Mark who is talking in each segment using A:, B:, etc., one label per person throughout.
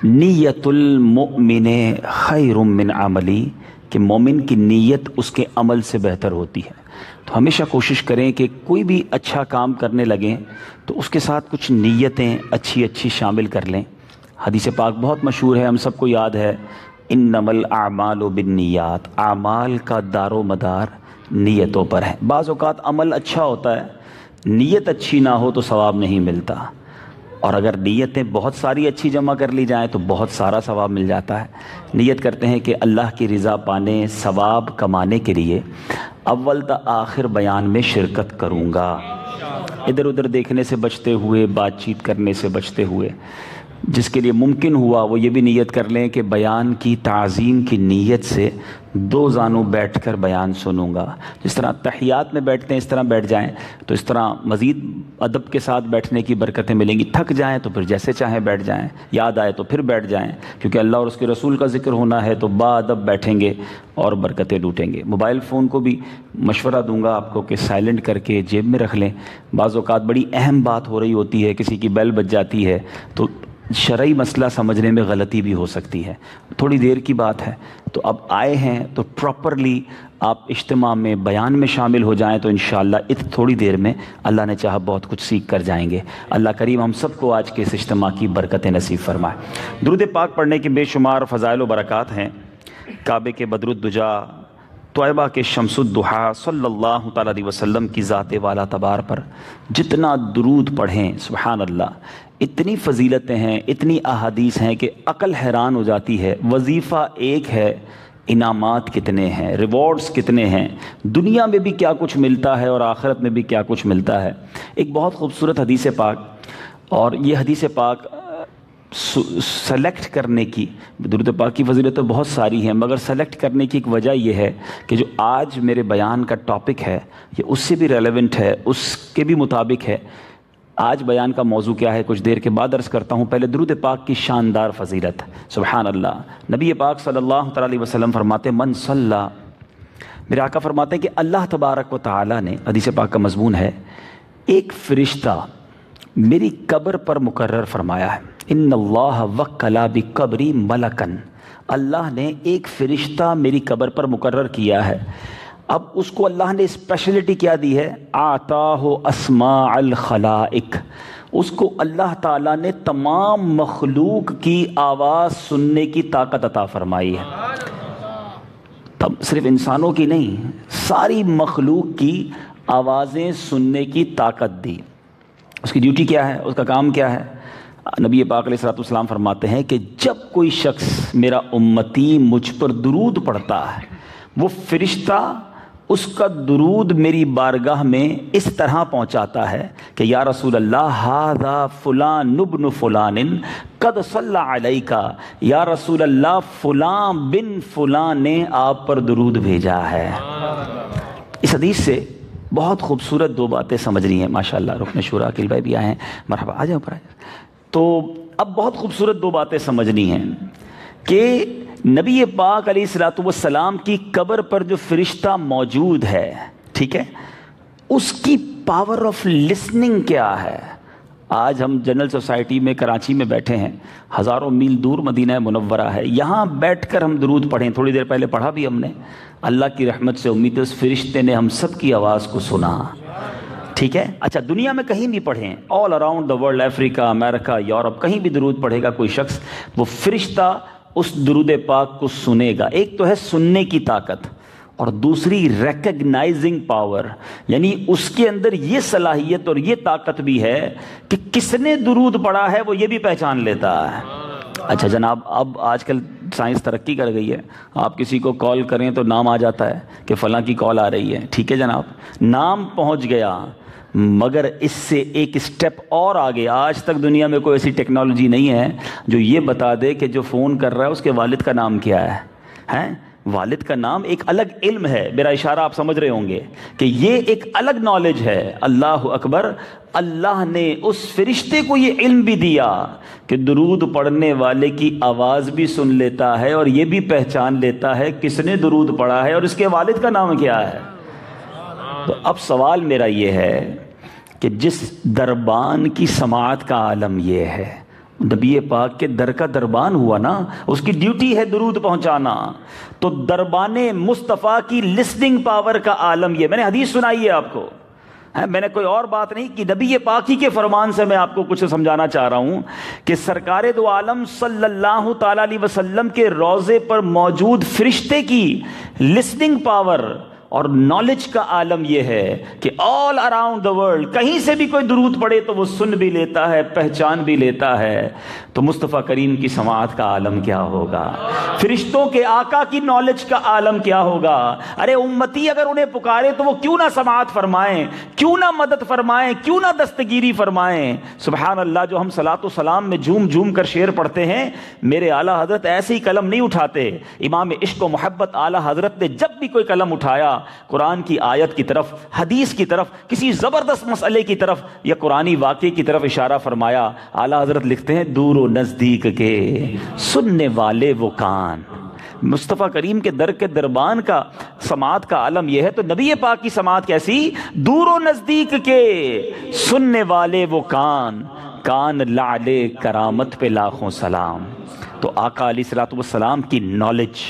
A: نیتُ المؤمن خیر من عملی، کہ مومن کی نیت اس کے عمل سے بہتر ہوتی ہے۔ تو ہمیشہ کوشش کریں کہ کوئی بھی اچھا کام کرنے لگیں تو اس کے ساتھ کچھ نیتیں اچھی اچھی شامل کر لیں۔ حدیث پاک بہت مشہور ہے، ہم سب کو یاد ہے، انما الاعمال بالنیات، اعمال کا دار و مدار نیتوں پر ہے۔ بعض اوقات عمل اچھا ہوتا ہے، نیت اچھی نہ ہو تو ثواب نہیں ملتا، اور اگر نیتیں بہت ساری اچھی جمع کر لی جائیں تو بہت سارا ثواب مل جاتا ہے۔ نیت کرتے ہیں کہ اللہ کی رضا پانے، ثواب کمانے کے لیے اول تا آخر بیان میں شرکت کروں گا، ادھر ادھر دیکھنے سے بچتے ہوئے، بات چیت کرنے سے بچتے ہوئے۔ جس کے لیے ممکن ہوا وہ یہ بھی نیت کر لیں کہ بیان کی تعظیم کی نیت سے دو زانوں بیٹھ کر بیان سنوں گا۔ جس طرح تحیات میں بیٹھتے ہیں اس طرح بیٹھ جائیں، تو اس طرح مزید ادب کے ساتھ بیٹھنے کی برکتیں ملیں گی۔ تھک جائیں تو پھر جیسے چاہیں بیٹھ جائیں، یاد آئے تو پھر بیٹھ جائیں، کیونکہ اللہ اور اس کے رسول کا ذکر ہونا ہے تو با ادب بیٹھیں گے اور برکتیں لوٹیں گے۔ موبائل فون کو بھی مشورہ دوں گا آپ کو کہ سائلنٹ کر کے جیب میں رکھ لیں۔ بعض اوقات بڑی اہم بات ہو رہی ہوتی ہے، کسی کی بیل بج جاتی ہے تو شرعی مسئلہ سمجھنے میں غلطی بھی ہو سکتی ہے، تھوڑی دیر کی بات ہے، تو اب آئے ہیں تو پراپرلی آپ اجتماع میں بیان میں شامل ہو جائیں تو انشاءاللہ تھوڑی دیر میں اللہ نے چاہا بہت کچھ سیکھ کر جائیں گے۔ اللہ کریم ہم سب کو آج کے اس اجتماع کی برکتیں نصیب فرمائے۔ درود پاک پڑھنے کے بے شمار فضائل و برکات ہیں۔ کعبے کے بدر الدجا، طیبہ کے شمس الضحیٰ صلی اللہ تعالیٰ علیہ وسلم کی ذات والا تبار پر جتنا درود پڑھیں سبحان اللہ، اتنی فضیلتیں ہیں، اتنی احادیث ہیں کہ عقل حیران ہو جاتی ہے۔ وظیفہ ایک ہے، انعامات کتنے ہیں، ریوارڈز کتنے ہیں، دنیا میں بھی کیا کچھ ملتا ہے اور آخرت میں بھی کیا کچھ ملتا ہے۔ ایک بہت خوبصورت حدیث پاک، اور یہ حدیث پاک سلیکٹ کرنے کی، درود پاک کی فضیلتیں بہت ساری ہیں، مگر سلیکٹ کرنے کی ایک وجہ یہ ہے کہ جو آج میرے بیان کا ٹاپک ہے یہ اس سے بھی ریلیونٹ ہے، اس کے بھی مطابق ہے۔ آج بیان کا موضوع کیا ہے کچھ دیر کے بعد عرض کرتا ہوں۔ پہلے درود پاک کی شاندار فضیلت، سبحان اللہ۔ نبی پاک صلی اللہ تعالیٰ علیہ وسلم فرماتے من صلی، میرے آقا فرماتے ہیں کہ اللہ تبارک و تعالیٰ نے، حدیث پاک کا مضمون ہے، ایک فرشتہ میری قبر پر مقرر فرمایا ہے۔ ان اللہ وکل بقبری ملکن، اللہ نے ایک فرشتہ میری قبر پر مقرر کیا ہے۔ اب اس کو اللہ نے اسپیشلٹی کیا دی ہے، آتاہ اسماء الخلائق، اس کو اللہ تعالیٰ نے تمام مخلوق کی آواز سننے کی طاقت عطا فرمائی ہے۔ تب صرف انسانوں کی نہیں، ساری مخلوق کی آوازیں سننے کی طاقت دی۔ اس کی ڈیوٹی کیا ہے، اس کا کام کیا ہے؟ نبی پاک علیہ الصلوۃ والسلام فرماتے ہیں کہ جب کوئی شخص میرا امتی مجھ پر درود پڑھتا ہے، وہ فرشتہ اس کا درود میری بارگاہ میں اس طرح پہنچاتا ہے کہ یا رسول اللہ ھذا فلان ابن فلان قد صلی علیک، یا رسول اللہ فلاں بن فلاں نے آپ پر درود بھیجا ہے۔ اس حدیث سے بہت خوبصورت دو باتیں سمجھنی ہیں۔ ماشاءاللہ رکن شورا عقیل بھائی بھی آئے ہیں، مرحبا، آ جاؤ پر آ جاؤ۔ تو اب بہت خوبصورت دو باتیں سمجھنی ہیں کہ نبی پاک علیہ الصلوۃ والسلام کی قبر پر جو فرشتہ موجود ہے، ٹھیک ہے، اس کی پاور آف لسننگ کیا ہے۔ آج ہم جنرل سوسائٹی میں کراچی میں بیٹھے ہیں، ہزاروں میل دور مدینہ منورہ ہے، یہاں بیٹھ کر ہم درود پڑھیں، تھوڑی دیر پہلے پڑھا بھی ہم نے، اللہ کی رحمت سے امید ہے اس فرشتے نے ہم سب کی آواز کو سنا، ٹھیک ہے۔ اچھا، دنیا میں کہیں بھی پڑھیں، all around the world, Africa, America, Europe, کہیں بھی درود پڑھے گا کوئی شخص، وہ فرشتہ اس درود پاک کو سنے گا۔ ایک تو ہے سننے کی طاقت، اور دوسری ریکگنائزنگ پاور، یعنی اس کے اندر یہ صلاحیت اور یہ طاقت بھی ہے کہ کس نے درود پڑھا ہے وہ یہ بھی پہچان لیتا ہے۔ اچھا جناب، اب آج کل سائنس ترقی کر گئی ہے، آپ کسی کو کال کریں تو نام آ جاتا ہے کہ فلاں کی کال آ رہی ہے، ٹھیک ہے جناب، نام پہنچ گیا، مگر اس سے ایک سٹیپ اور آگے آج تک دنیا میں کوئی ایسی ٹیکنالوجی نہیں ہے جو یہ بتا دے کہ جو فون کر رہا ہے اس کے والد کا نام کیا ہے، ہیں؟ والد کا نام ایک الگ علم ہے، میرا اشارہ آپ سمجھ رہے ہوں گے کہ یہ ایک الگ نالج ہے۔ اللہ اکبر، اللہ نے اس فرشتے کو یہ علم بھی دیا کہ درود پڑھنے والے کی آواز بھی سن لیتا ہے اور یہ بھی پہچان لیتا ہے کس نے درود پڑھا ہے اور اس کے والد کا نام کیا ہے۔ تو اب سوال میرا یہ ہے کہ جس دربان کی سماعت کا عالم یہ ہے، نبی پاک کے در کا دربان ہوا نا، اس کی ڈیوٹی ہے درود پہنچانا. تو دربان مصطفیٰ کی لسننگ پاور کا عالم یہ. میں نے حدیث سنائی ہے آپ کو، میں نے کوئی اور بات نہیں کی، نبی پاک ہی کے فرمان سے میں آپ کو کچھ سمجھانا چاہ رہا ہوں کہ سرکار دو عالم صلی اللہ تعالی علیہ وسلم کے روضے پر موجود فرشتے کی لسننگ پاور اور نالج کا عالم یہ ہے کہ آل اراؤنڈ دا ورلڈ کہیں سے بھی کوئی درود پڑے تو وہ سن بھی لیتا ہے، پہچان بھی لیتا ہے. تو مصطفیٰ کریم کی سماعت کا عالم کیا ہوگا، فرشتوں کے آقا کی نالج کا عالم کیا ہوگا. ارے امتی اگر انہیں پکارے تو وہ کیوں نہ سماعت فرمائیں، کیوں نہ مدد فرمائیں، کیوں نہ دستگیری فرمائیں. سبحان اللہ، جو ہم صلاۃ و سلام میں جھوم جھوم کر شعر پڑھتے ہیں، میرے اعلیٰ حضرت ایسے ہی قلم نہیں اٹھاتے. امام عشق و محبت اعلیٰ حضرت نے جب بھی کوئی قلم اٹھایا، قرآن کی آیت کی طرف، حدیث کی طرف، کسی زبردست مسئلے کی طرف یا قرآنی واقعے کی طرف اشارہ فرمایا. اعلیٰ حضرت لکھتے ہیں دور و نزدیک کے سننے والے وہ کان. مصطفیٰ کریم کے در کے دربان کا سماعت کا عالم یہ ہے. تو نبی پاک کی سماعت کیسی؟ دور و نزدیک کے سننے والے وہ کان، کان لعلے کرامت پہ لاکھوں سلام. تو آقا علیہ الصلوۃ والسلام کی نالج،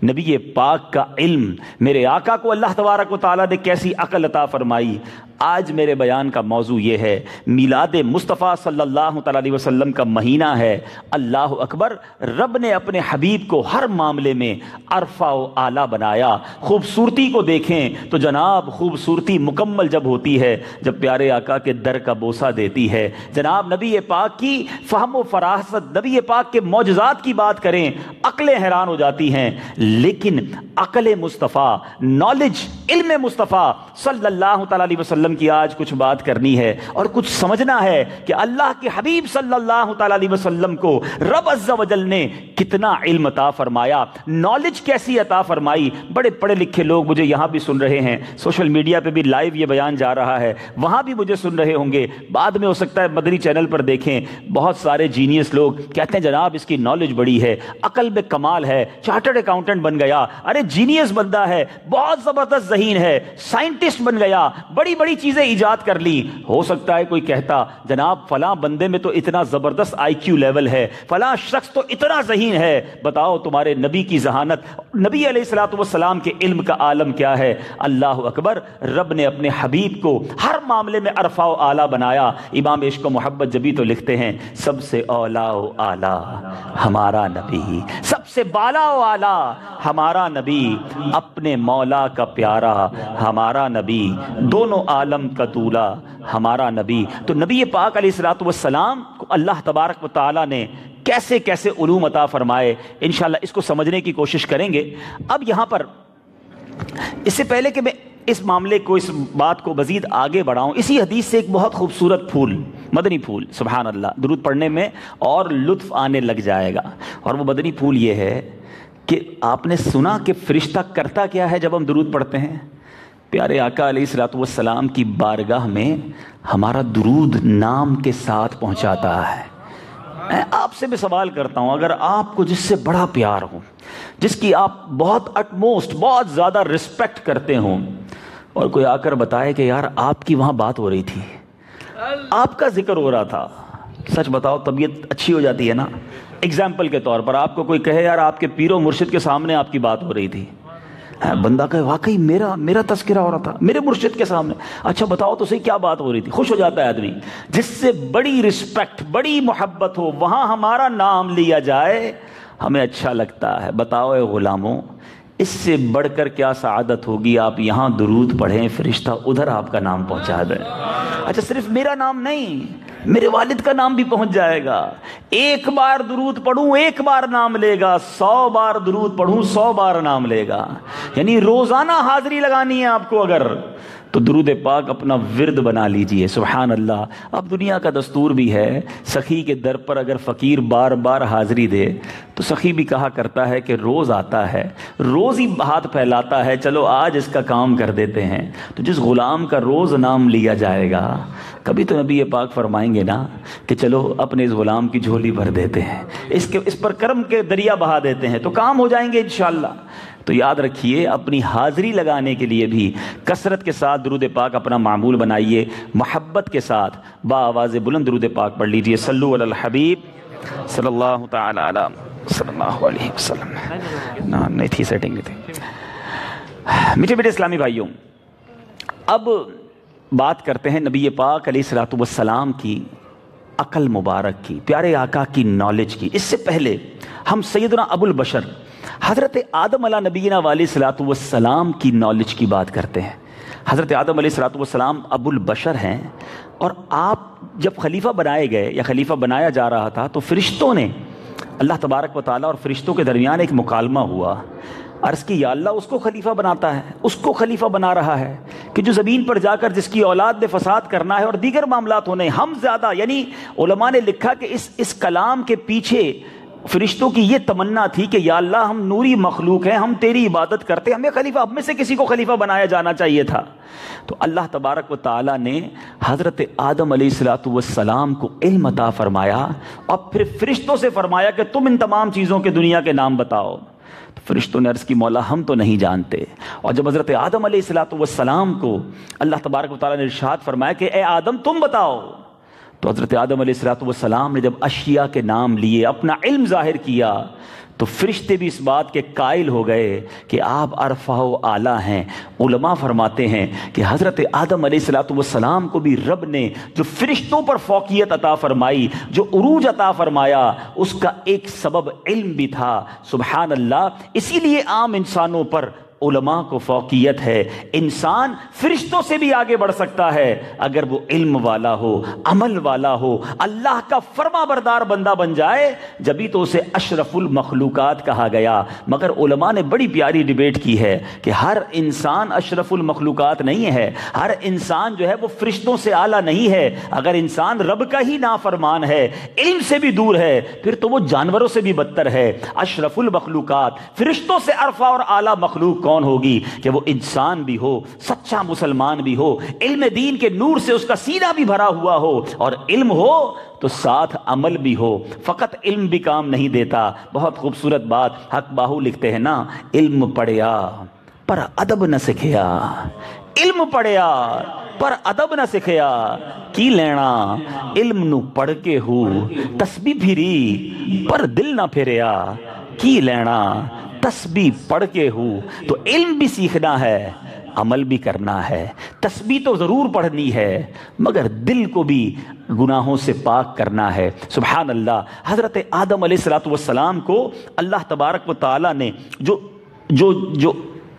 A: نبی پاک کا علم، میرے آقا کو اللہ تبارک و تعالیٰ نے کیسی عقل عطا فرمائی. آج میرے بیان کا موضوع یہ ہے، میلاد مصطفیٰ صلی اللہ تعالیٰ علیہ وسلم کا مہینہ ہے. اللہ اکبر، رب نے اپنے حبیب کو ہر معاملے میں عرفہ و اعلیٰ بنایا. خوبصورتی کو دیکھیں تو جناب خوبصورتی مکمل جب ہوتی ہے جب پیارے آقا کے در کا بوسہ دیتی ہے. جناب نبی پاک کی فہم و فراست، نبی پاک کے معجزات کی بات کریں، عقلیں حیران ہو جاتی ہیں. لیکن عقل مصطفیٰ، نالج، علم مصطفیٰ صلی اللہ تعالیٰ علیہ وسلم کی آج کچھ بات کرنی ہے اور کچھ سمجھنا ہے کہ اللہ کے حبیب صلی اللہ تعالیٰ علیہ وسلم کو رب عز و جل نے کتنا علم عطا فرمایا، نالج کیسی عطا فرمائی. بڑے پڑھے لکھے لوگ مجھے یہاں بھی سن رہے ہیں، سوشل میڈیا پہ بھی لائیو یہ بیان جا رہا ہے، وہاں بھی مجھے سن رہے ہوں گے، بعد میں ہو سکتا ہے مدنی چینل پر دیکھیں. بہت سارے جینیس لوگ کہتے ہیں جناب اس کی نالج بڑی ہے، عقل میں کمال ہے، چارٹرڈ اکاؤنٹنٹ بن گیا. ارے جینیس بندہ ہے، بہت زبردست ذہین ہے، سائنٹسٹ بن گیا، بڑی بڑی چیزیں ایجاد کر لی. ہو سکتا ہے کوئی کہتا جناب فلاں بندے میں تو اتنا زبردست آئی کیو لیول ہے، فلاں شخص تو اتنا ذہین ہے. بتاؤ تمہارے نبی کی ذہانت، نبی علیہ الصلوۃ والسلام کے علم کا عالم کیا ہے. اللہ اکبر، رب نے اپنے حبیب کو ہر معاملے میں عرفہ و اعلیٰ بنایا. امام عشق و محبت جبھی تو لکھتے ہیں سب سے اولا و اعلیٰ ہمارا نبی، سب سے بالا و اعلیٰ ہمارا نبی، اپنے مولا کا پیارا ہمارا نبی، دونوں عالم کا دولا ہمارا نبی. تو نبی پاک علیہ الصلوۃ والسلام کو اللہ تبارک و تعالیٰ نے کیسے کیسے علوم عطا فرمائے، انشاءاللہ اس کو سمجھنے کی کوشش کریں گے. اب یہاں پر اس سے پہلے کہ میں اس معاملے کو، اس بات کو مزید آگے بڑھاؤں، اسی حدیث سے ایک بہت خوبصورت پھول، مدنی پھول، سبحان اللہ، درود پڑھنے میں اور لطف آنے لگ جائے گا. اور وہ مدنی پھول یہ ہے کہ آپ نے سنا کہ فرشتہ کرتا کیا ہے جب ہم درود پڑھتے ہیں؟ پیارے آقا علیہ الصلوۃ والسلام کی بارگاہ میں ہمارا درود نام کے ساتھ پہنچاتا ہے. میں آپ سے بھی سوال کرتا ہوں، اگر آپ کو جس سے بڑا پیار ہو، جس کی آپ بہت اٹموسٹ، بہت زیادہ رسپیکٹ کرتے ہوں، اور کوئی آ کر بتائے کہ یار آپ کی وہاں بات ہو رہی تھی، آپ کا ذکر ہو رہا تھا، سچ بتاؤ طبیعت اچھی ہو جاتی ہے نا؟ اگزامپل کے طور پر آپ کو کوئی کہے یار آپ کے پیر و مرشد کے سامنے آپ کی بات ہو رہی تھی، بندہ کہے واقعی میرا تذکرہ ہو رہا تھا میرے مرشد کے سامنے، اچھا بتاؤ تو صحیح کیا بات ہو رہی تھی. خوش ہو جاتا ہے آدمی. جس سے بڑی رسپیکٹ، بڑی محبت ہو، وہاں ہمارا نام لیا جائے ہمیں اچھا لگتا ہے. بتاؤ اے غلاموں، اس سے بڑھ کر کیا سعادت ہوگی؟ آپ یہاں درود پڑھیں، فرشتہ ادھر آپ کا نام پہنچا دیں. اچھا صرف میرا نام نہیں، میرے والد کا نام بھی پہنچ جائے گا. ایک بار درود پڑھوں 1 بار نام لے گا، 100 بار درود پڑھوں 100 بار نام لے گا. یعنی روزانہ حاضری لگانی ہے آپ کو اگر، تو درود پاک اپنا ورد بنا لیجئے. سبحان اللہ. اب دنیا کا دستور بھی ہے، سخی کے در پر اگر فقیر بار بار حاضری دے تو سخی بھی کہا کرتا ہے کہ روز آتا ہے، روز ہی ہاتھ پھیلاتا ہے، چلو آج اس کا کام کر دیتے ہیں. تو جس غلام کا روز نام لیا جائے گا، کبھی تو نبی پاک فرمائیں گے نا کہ چلو اپنے اس غلام کی جھولی بھر دیتے ہیں، اس پر کرم کے دریا بہا دیتے ہیں، تو کام ہو جائیں گے انشاءاللہ. تو یاد رکھیے اپنی حاضری لگانے کے لیے بھی کثرت کے ساتھ درود پاک اپنا معمول بنائیے. محبت کے ساتھ با آواز بلند درود پاک پڑھ لیجئے. صلو علی الحبیب صلی اللہ تعالی علی صلی اللہ علیہ وسلم. نہیں تھی سیٹنگ نہیں تھی. میٹھے بیٹے اسلامی بھائیوں، اب بات کرتے ہیں نبی پاک علیہ الصلوۃ والسلام کی عقل مبارک کی، پیارے آقا کی نالج کی. اس سے پہلے ہم سیدنا ابو البشر حضرت آدم علیہ نبینا علیہ الصلوۃ والسلام کی نالج کی بات کرتے ہیں. حضرت آدم علیہ الصلوۃ والسلام ابو البشر ہیں، اور آپ جب خلیفہ بنائے گئے یا خلیفہ بنایا جا رہا تھا تو فرشتوں نے، اللہ تبارک و تعالیٰ اور فرشتوں کے درمیان ایک مکالمہ ہوا. عرض کی یا اللہ اس کو خلیفہ بناتا ہے، اس کو خلیفہ بنا رہا ہے کہ جو زمین پر جا کر جس کی اولاد نے فساد کرنا ہے اور دیگر معاملات ہونے. ہم زیادہ، یعنی علماء نے لکھا کہ اس کلام کے پیچھے فرشتوں کی یہ تمنا تھی کہ یا اللہ ہم نوری مخلوق ہیں، ہم تیری عبادت کرتے، ہمیں خلیفہ، ہم میں سے کسی کو خلیفہ بنایا جانا چاہیے تھا. تو اللہ تبارک و تعالیٰ نے حضرت آدم علیہ الصلوۃ والسلام کو علم عطا فرمایا اور پھر فرشتوں سے فرمایا کہ تم ان تمام چیزوں کے دنیا کے نام بتاؤ. تو فرشتوں نے عرض کی مولا ہم تو نہیں جانتے. اور جب حضرت آدم علیہ الصلوۃ والسلام کو اللہ تبارک و تعالیٰ نے ارشاد فرمایا کہ اے آدم تم بتاؤ، تو حضرت آدم علیہ الصلوۃ والسلام نے جب اشیاء کے نام لیے، اپنا علم ظاہر کیا، تو فرشتے بھی اس بات کے قائل ہو گئے کہ آپ عرفہ و اعلیٰ ہیں. علماء فرماتے ہیں کہ حضرت آدم علیہ الصلوۃ والسلام کو بھی رب نے جو فرشتوں پر فوقیت عطا فرمائی، جو عروج عطا فرمایا، اس کا ایک سبب علم بھی تھا. سبحان اللہ. اسی لیے عام انسانوں پر علماء کو فوقیت ہے. انسان فرشتوں سے بھی آگے بڑھ سکتا ہے اگر وہ علم والا ہو، عمل والا ہو، اللہ کا فرما بردار بندہ بن جائے، جبھی تو اسے اشرف المخلوقات کہا گیا. مگر علماء نے بڑی پیاری ڈیبیٹ کی ہے کہ ہر انسان اشرف المخلوقات نہیں ہے، ہر انسان جو ہے وہ فرشتوں سے اعلیٰ نہیں ہے. اگر انسان رب کا ہی نافرمان ہے، علم سے بھی دور ہے، پھر تو وہ جانوروں سے بھی بدتر ہے. اشرف المخلوقات، فرشتوں سے عرفہ اور اعلیٰ مخلوق کون ہوگی کہ وہ انسان بھی ہو، سچا مسلمان بھی ہو، علم دین کے نور سے اس کا سینہ بھی بھرا ہوا ہو، اور علم ہو تو ساتھ عمل بھی ہو. فقط علم بھی کام نہیں دیتا. بہت خوبصورت بات حق باہو لکھتے ہیں نا، علم پڑھیا پر ادب نہ سکھیا، علم پڑھیا پر ادب نہ سکھیا، کی لینا علم نو پڑھ کے ہو، تسبیح پھری پر دل نہ پھریا، کی لینا تسبیح پڑھ کے ہو. تو علم بھی سیکھنا ہے، عمل بھی کرنا ہے. تسبیح تو ضرور پڑھنی ہے مگر دل کو بھی گناہوں سے پاک کرنا ہے. سبحان اللہ. حضرت آدم علیہ الصلوۃ والسلام کو اللہ تبارک و تعالیٰ نے جو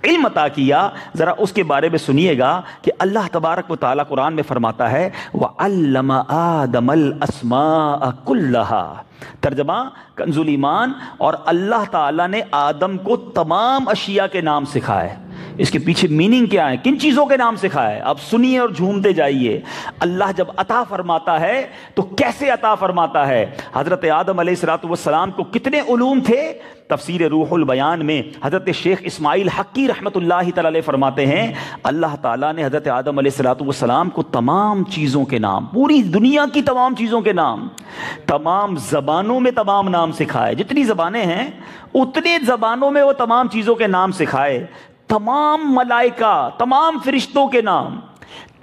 A: علم عطا کیا، ذرا اس کے بارے میں سنیے گا کہ اللہ تبارک و تعالیٰ قرآن میں فرماتا ہے وَعَلَّمَ آدَمَ الْأَسْمَاءَ كُلَّهَا. ترجمہ کنز ایمان. اور اللہ تعالیٰ نے آدم کو تمام اشیاء کے نام سکھائے. اس کے پیچھے میننگ کیا ہے، کن چیزوں کے نام سکھائے؟ اب سنیے اور جھومتے جائیے. اللہ جب عطا فرماتا ہے تو کیسے عطا فرماتا ہے؟ حضرت آدم علیہ الصلوۃ والسلام کو کتنے علوم تھے؟ تفسیر روح البیان میں حضرت شیخ اسماعیل حقی رحمۃ اللہ تعالی علیہ فرماتے ہیں اللہ تعالیٰ نے حضرت آدم علیہ الصلوۃ والسلام کو تمام چیزوں کے نام، پوری دنیا کی تمام چیزوں کے نام، تمام زبانوں میں تمام نام سکھائے. جتنی زبانیں ہیں اتنے زبانوں میں وہ تمام چیزوں کے نام سکھائے. تمام ملائکہ، تمام فرشتوں کے نام،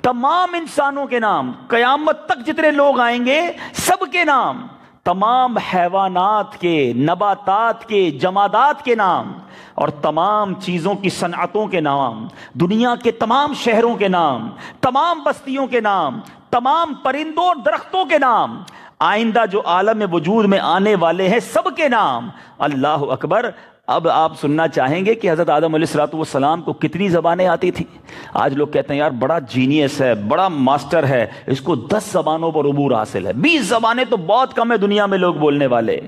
A: تمام انسانوں کے نام، قیامت تک جتنے لوگ آئیں گے سب کے نام، تمام حیوانات کے، نباتات کے، جمادات کے نام، اور تمام چیزوں کی صنعتوں کے نام، دنیا کے تمام شہروں کے نام، تمام بستیوں کے نام، تمام پرندوں اور درختوں کے نام، آئندہ جو عالم وجود میں آنے والے ہیں سب کے نام. اللہ اکبر. اب آپ سننا چاہیں گے کہ حضرت آدم علیہ الصلوۃ والسلام کو کتنی زبانیں آتی تھیں؟ آج لوگ کہتے ہیں یار بڑا جینیس ہے، بڑا ماسٹر ہے، اس کو 10 زبانوں پر عبور حاصل ہے. 20 زبانیں تو بہت کم ہے دنیا میں لوگ بولنے والے.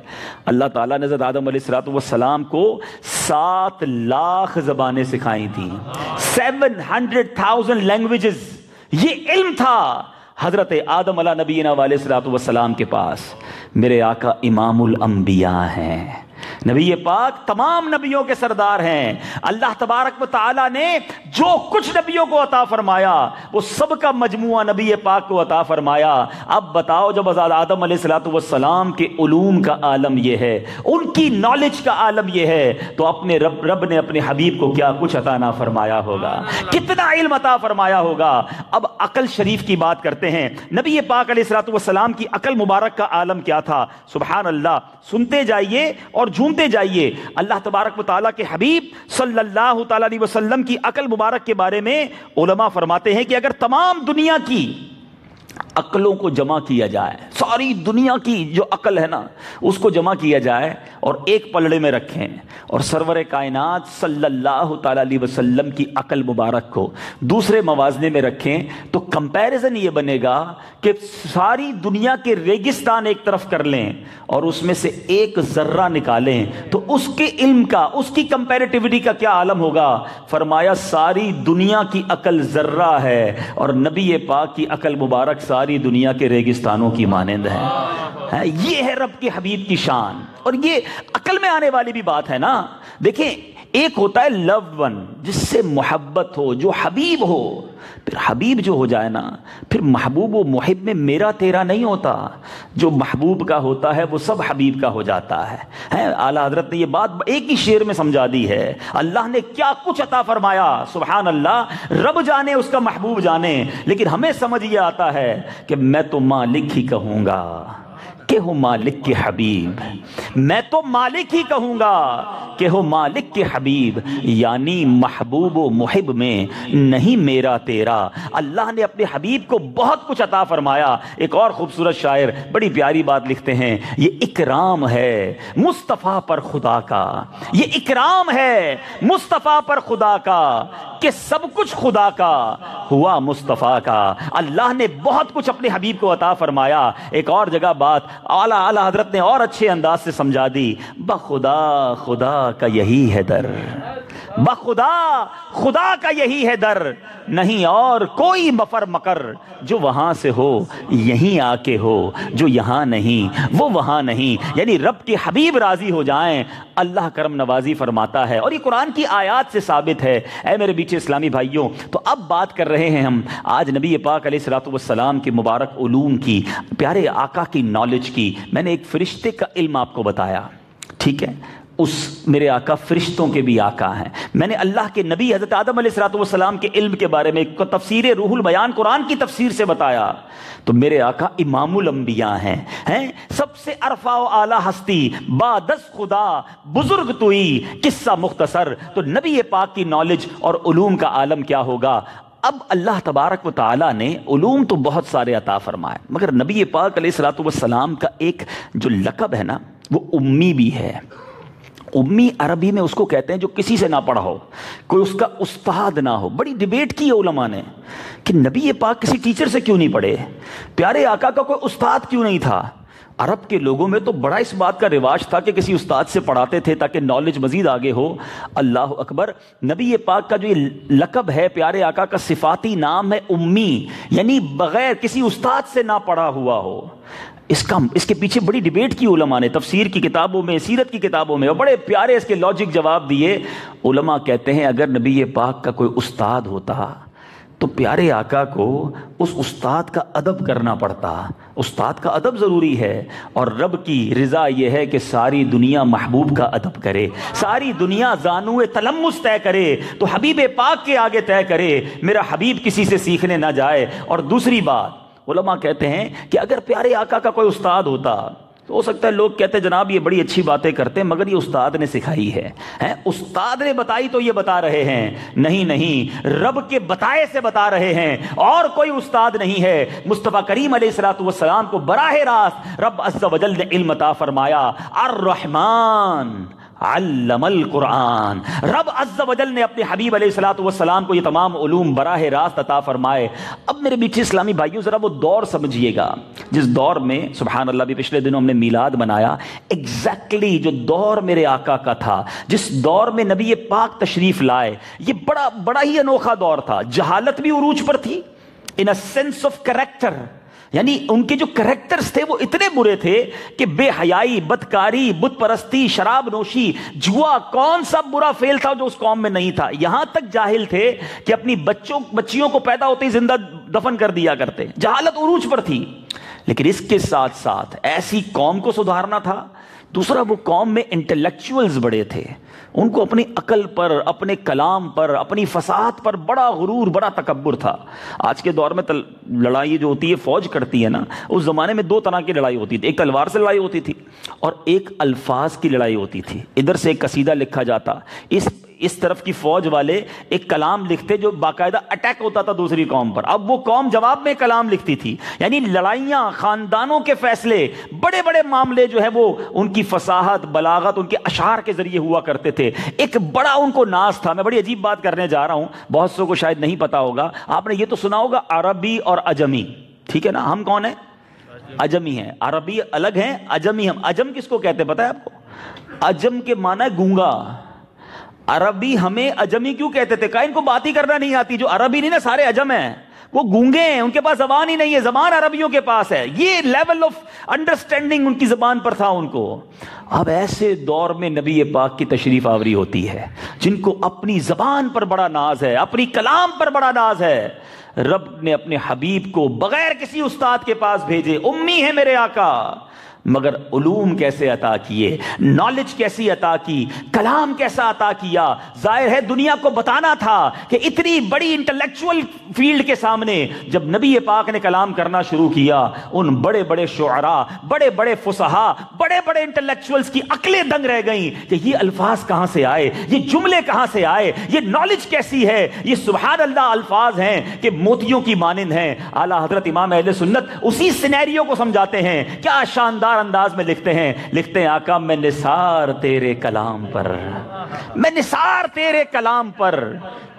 A: اللہ تعالیٰ نے حضرت آدم علیہ الصلوۃ والسلام کو 7 لاکھ زبانیں سکھائی تھیں. 700,000 لینگویجز. یہ علم تھا حضرت آدم علیہ نبینا علیہ الصلوۃ والسلام کے پاس. میرے آقا امام الانبیاء ہیں. نبی پاک تمام نبیوں کے سردار ہیں. اللہ تبارک و تعالی نے جو کچھ نبیوں کو عطا فرمایا وہ سب کا مجموعہ نبی پاک کو عطا فرمایا. اب بتاؤ جب حضرت آدم علیہ السلام کے علوم کا عالم یہ ہے, ان کی نالج کا عالم یہ ہے, تو اپنے رب نے اپنے حبیب کو کیا کچھ عطا نہ فرمایا ہوگا, کتنا علم عطا فرمایا ہوگا. اب عقل شریف کی بات کرتے ہیں. نبی پاک علیہ السلام کی عقل مبارک کا عالم کیا تھا؟ سبحان اللہ, سنتے جائیے اور جھومتے جائیے. اللہ تبارک و تعالیٰ کے حبیب صلی اللہ تعالی علیہ وسلم کی عقل مبارک کے بارے میں علماء فرماتے ہیں کہ اگر تمام دنیا کی عقلوں کو جمع کیا جائے, ساری دنیا کی جو عقل ہے نا اس کو جمع کیا جائے اور ایک پلڑے میں رکھیں, اور سرور کائنات صلی اللہ تعالی علیہ وسلم کی عقل مبارک کو دوسرے موازنے میں رکھیں, تو کمپیریزن یہ بنے گا کہ ساری دنیا کے ریگستان ایک طرف کر لیں اور اس میں سے ایک ذرہ نکالیں تو اس کے علم کا, اس کی کمپیریٹیوٹی کا کیا عالم ہوگا. فرمایا ساری دنیا کی عقل ذرہ ہے اور نبی پاک کی عقل مبارک ساری دنیا کے ریگستانوں کی مانند ہے. یہ ہے رب کے حبیب کی شان, اور یہ عقل میں آنے والی بھی بات ہے نا. دیکھیں, ایک ہوتا ہے لوڈ ون جس سے محبت ہو, جو حبیب ہو, پھر حبیب جو ہو جائے نا, پھر محبوب و محب میں میرا تیرا نہیں ہوتا. جو محبوب کا ہوتا ہے وہ سب حبیب کا ہو جاتا ہے. اعلیٰ حضرت نے یہ بات ایک ہی شعر میں سمجھا دی ہے. اللہ نے کیا کچھ عطا فرمایا, سبحان اللہ, رب جانے اس کا محبوب جانے. لیکن ہمیں سمجھ یہ آتا ہے کہ میں تو مالک ہی کہوں گا کہ ہو مالک کے حبیب, میں تو مالک ہی کہوں گا کہ ہو مالک کے حبیب, یعنی محبوب و محب میں نہیں میرا تیرا. اللہ نے اپنے حبیب کو بہت کچھ عطا فرمایا. ایک اور خوبصورت شاعر بڑی پیاری بات لکھتے ہیں, یہ اکرام ہے مصطفیٰ پر خدا کا, یہ اکرام ہے مصطفیٰ پر خدا کا کہ سب کچھ خدا کا ہوا مصطفیٰ کا. اللہ نے بہت کچھ اپنے حبیب کو عطا فرمایا. ایک اور جگہ بات اعلیٰ حضرت نے اور اچھے انداز سے سمجھا دی, بخدا خدا کا یہی ہے در, بخدا خدا کا یہی ہے در, نہیں اور کوئی مفر مکر, جو وہاں سے ہو یہیں آ کے ہو, جو یہاں نہیں وہ وہاں نہیں. یعنی رب کے حبیب راضی ہو جائیں اللہ کرم نوازی فرماتا ہے, اور یہ قرآن کی آیات سے ثابت ہے. اے میرے بیچے اسلامی بھائیوں, تو اب بات کر رہے ہیں ہم آج نبی پاک علیہ الصلوۃ والسلام کے مبارک علوم کی, پیارے آقا کی نالج کی. میں نے ایک فرشتے کا علم آپ کو بتایا, ٹھیک ہے, اس میرے آقا فرشتوں کے بھی آقا ہیں. میں نے اللہ کے نبی حضرت آدم علیہ الصلوۃ والسلام کے علم کے بارے میں تفسیر روح البیان قرآن کی تفسیر سے بتایا. تو میرے آقا امام الانبیاء ہیں, سب سے عرفہ و اعلیٰ ہستی, بادس خدا بزرگ توئی, قصہ مختصر. تو نبی پاک کی نالج اور علوم کا عالم کیا ہوگا. اب اللہ تبارک و تعالیٰ نے علوم تو بہت سارے عطا فرمائے, مگر نبی پاک علیہ الصلوۃ والسلام کا ایک جو لقب ہے نا وہ امی بھی ہے. امی عربی میں اس کو کہتے ہیں جو کسی سے نہ پڑھا ہو, کوئی اس کا استاد نہ ہو. بڑی ڈیبیٹ کی ہے علماء نے کہ نبی پاک کسی ٹیچر سے کیوں نہیں پڑھے, پیارے آقا کا کوئی استاد کیوں نہیں تھا. عرب کے لوگوں میں تو بڑا اس بات کا رواج تھا کہ کسی استاد سے پڑھاتے تھے تاکہ نالج مزید آگے ہو. اللہ اکبر. نبی پاک کا جو یہ لقب ہے, پیارے آقا کا صفاتی نام ہے امی, یعنی بغیر کسی استاد سے نہ پڑھا ہوا ہو. اس کے پیچھے بڑی ڈیبیٹ کی علماء نے, تفسیر کی کتابوں میں, سیرت کی کتابوں میں, اور بڑے پیارے اس کے لاجک جواب دیے. علماء کہتے ہیں اگر نبی پاک کا کوئی استاد ہوتا تو پیارے آقا کو اس استاد کا ادب کرنا پڑتا. استاد کا ادب ضروری ہے, اور رب کی رضا یہ ہے کہ ساری دنیا محبوب کا ادب کرے, ساری دنیا زانو تلمس طے کرے تو حبیب پاک کے آگے طے کرے, میرا حبیب کسی سے سیکھنے نہ جائے. اور دوسری بات, علماء کہتے ہیں کہ اگر پیارے آقا کا کوئی استاد ہوتا تو ہو سکتا ہے لوگ کہتے جناب یہ بڑی اچھی باتیں کرتے ہیں مگر یہ استاد نے سکھائی ہے, استاد نے بتائی تو یہ بتا رہے ہیں. نہیں, رب کے بتائے سے بتا رہے ہیں, اور کوئی استاد نہیں ہے. مصطفیٰ کریم علیہ الصلوۃ والسلام کو براہ راست رب عز و جل نے علم عطا فرمایا. الرحمن علم القرآن, رب عز و جل نے اپنے حبیب علیہ الصلوۃ والسلام کو یہ تمام علوم براہ راست عطا فرمائے. اب میرے بیچے اسلامی بھائیوں ذرا وہ دور سمجھیے گا جس دور میں, سبحان اللہ, بھی پچھلے دنوں ہم نے میلاد منایا. ایگزیکٹلی جو دور میرے آقا کا تھا, جس دور میں نبی پاک تشریف لائے, یہ بڑا ہی انوکھا دور تھا. جہالت بھی عروج پر تھی, ان اے سینس آف کریکٹر, یعنی ان کے جو کریکٹرز تھے وہ اتنے برے تھے کہ بے حیائی، بدکاری، بت پرستی، شراب نوشی، جوا، کون سا برا فعل تھا جو اس قوم میں نہیں تھا. یہاں تک جاہل تھے کہ اپنی بچیوں کو پیدا ہوتے ہی زندہ دفن کر دیا کرتے. جہالت عروج پر تھی. لیکن اس کے ساتھ ساتھ ایسی قوم کو سدھارنا تھا. دوسرا، وہ قوم میں انٹلیکچوئلز بڑے تھے، ان کو اپنی عقل پر، اپنے کلام پر، اپنی فصاحت پر بڑا غرور، بڑا تکبر تھا. آج کے دور میں لڑائی جو ہوتی ہے فوج کرتی ہے نا، اس زمانے میں دو طرح کی لڑائی ہوتی تھی. ایک تلوار سے لڑائی ہوتی تھی اور ایک الفاظ کی لڑائی ہوتی تھی. ادھر سے ایک قصیدہ لکھا جاتا، اس طرف کی فوج والے ایک کلام لکھتے جو باقاعدہ اٹیک ہوتا تھا دوسری قوم پر. اب وہ قوم جواب میں کلام لکھتی تھی. یعنی لڑائیاں، خاندانوں کے فیصلے، بڑے بڑے معاملے جو ہے وہ ان کی فصاحت، بلاغت، ان کے اشعار کے ذریعے ہوا کرتے تھے. ایک بڑا ان کو ناز تھا. میں بڑی عجیب بات کرنے جا رہا ہوں، بہت سو کو شاید نہیں پتا ہوگا. آپ نے یہ تو سنا ہوگا عربی اور عجمی، ٹھیک ہے نا؟ ہم کون ہیں؟ عجمی ہیں. عربی الگ ہیں، عجمی ہم. عجم کس کو کہتے ہیں پتہ ہے آپ کو؟ عجم کے معنی ہے گونگا. عربی ہمیں عجمی کیوں کہتے تھے؟ کہا ان کو بات ہی کرنا نہیں آتی. جو عربی نہیں نا، سارے عجم ہیں، وہ گونگے ہیں، ان کے پاس زبان ہی نہیں ہے. زبان عربیوں کے پاس ہے. یہ لیول آف انڈرسٹینڈنگ ان کی زبان پر تھا ان کو. اب ایسے دور میں نبی پاک کی تشریف آوری ہوتی ہے، جن کو اپنی زبان پر بڑا ناز ہے، اپنی کلام پر بڑا ناز ہے. رب نے اپنے حبیب کو بغیر کسی استاد کے پاس بھیجے. امی ہے میرے آقا، مگر علوم کیسے عطا کیے، نالج کیسی عطا کی، کلام کیسا عطا کیا. ظاہر ہے دنیا کو بتانا تھا کہ اتنی بڑی انٹلیکچوئل فیلڈ کے سامنے جب نبی پاک نے کلام کرنا شروع کیا، ان بڑے بڑے شعراء، بڑے بڑے فصحاء، بڑے بڑے انٹلیکچوئلز کی عقلیں دنگ رہ گئیں کہ یہ الفاظ کہاں سے آئے، یہ جملے کہاں سے آئے، یہ نالج کیسی ہے. یہ سبحان اللہ الفاظ ہیں کہ موتیوں کی مانند ہیں. اعلیٰ حضرت امام اہل سنت اسی سینیریو کو سمجھاتے ہیں. کیا شاندار انداز میں لکھتے ہیں آقا میں نثار تیرے کلام پر، میں نثار تیرے کلام پر،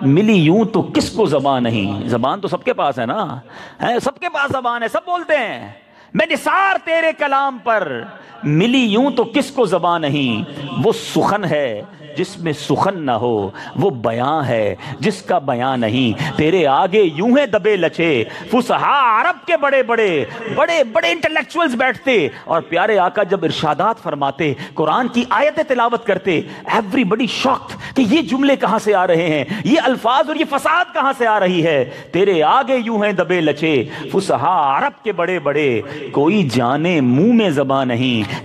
A: ملی یوں تو کس کو زبان نہیں. زبان تو سب کے پاس ہے نا، سب کے پاس زبان ہے، سب بولتے ہیں. میں نثار تیرے کلام پر، ملی یوں تو کس کو زبان نہیں. وہ سخن ہے جس میں سخن نہ ہو، وہ بیان ہے جس کا بیان نہیں. تیرے آگے یوں ہے دبے لچے، فصحاء عرب کے بڑے بڑے بڑے بڑے انٹلیکچوئلز بیٹھتے اور پیارے آقا جب ارشادات فرماتے، قرآن کی آیتیں تلاوت کرتے، ایوری بڈی شاکڈ کہ یہ جملے کہاں سے آ رہے ہیں، یہ الفاظ اور یہ فصاحت کہاں سے آ رہی ہے. تیرے آگے یوں ہیں دبے لچے، فصحاء عرب کے بڑے بڑے، کوئی جانے منہ میں زبان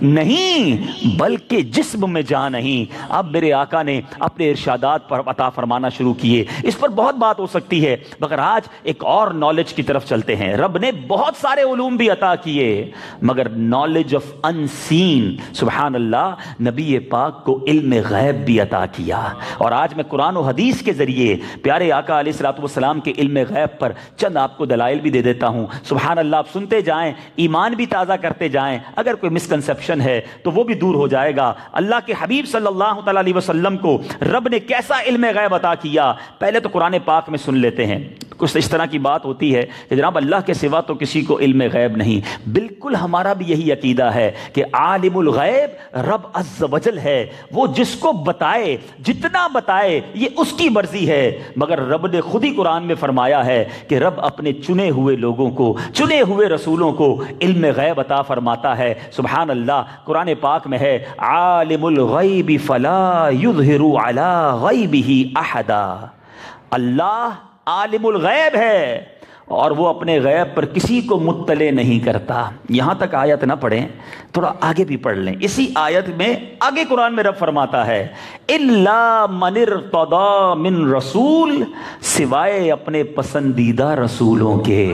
A: نہیں بلکہ جسم میں جان نہیں. اب میرے آقا نے اپنے ارشادات پر عطا فرمانا شروع کیے. اس پر بہت بات ہو سکتی ہے، مگر آج ایک اور نالج کی طرف چلتے ہیں. رب نے بہت سارے علوم بھی عطا کیے، مگر نالج آف ان سین، سبحان اللہ، نبی پاک کو علم غیب بھی عطا کیا. اور آج میں قرآن و حدیث کے ذریعے پیارے آقا علیہ الصلوۃ والسلام کے علم غیب پر چند آپ کو دلائل بھی دے دیتا ہوں. سبحان اللہ، آپ سنتے جائیں، ایمان بھی تازہ کرتے جائیں. اگر کوئی مسکنسپشن ہے تو وہ بھی دور ہو جائے گا. اللہ کے حبیب صلی اللہ تعالی علیہ وسلم کو رب نے کیسا علم غیب عطا کیا، پہلے تو قرآن پاک میں سن لیتے ہیں. کچھ اس طرح کی بات ہوتی ہے کہ جناب اللہ کے سوا تو کسی کو علم غیب نہیں. بالکل ہمارا بھی یہی عقیدہ ہے کہ عالم الغیب رب عز وجل ہے. وہ جس کو بتائے، جتنا بتائے، یہ اس کی مرضی ہے. مگر رب نے خود ہی قرآن میں فرمایا ہے کہ رب اپنے چنے ہوئے لوگوں کو، چنے ہوئے رسولوں کو علم غیب عطا فرماتا ہے. سبحان اللہ، قرآن پاک میں ہے عالم الغیب فلا یظہر علی غیبہ احدا. اللہ عالم الغیب ہے اور وہ اپنے غیب پر کسی کو مطلع نہیں کرتا. یہاں تک آیت نہ پڑھیں، تھوڑا آگے بھی پڑھ لیں. اسی آیت میں آگے قرآن میں رب فرماتا ہے الا من ارتضی من رسول، سوائے اپنے پسندیدہ رسولوں کے.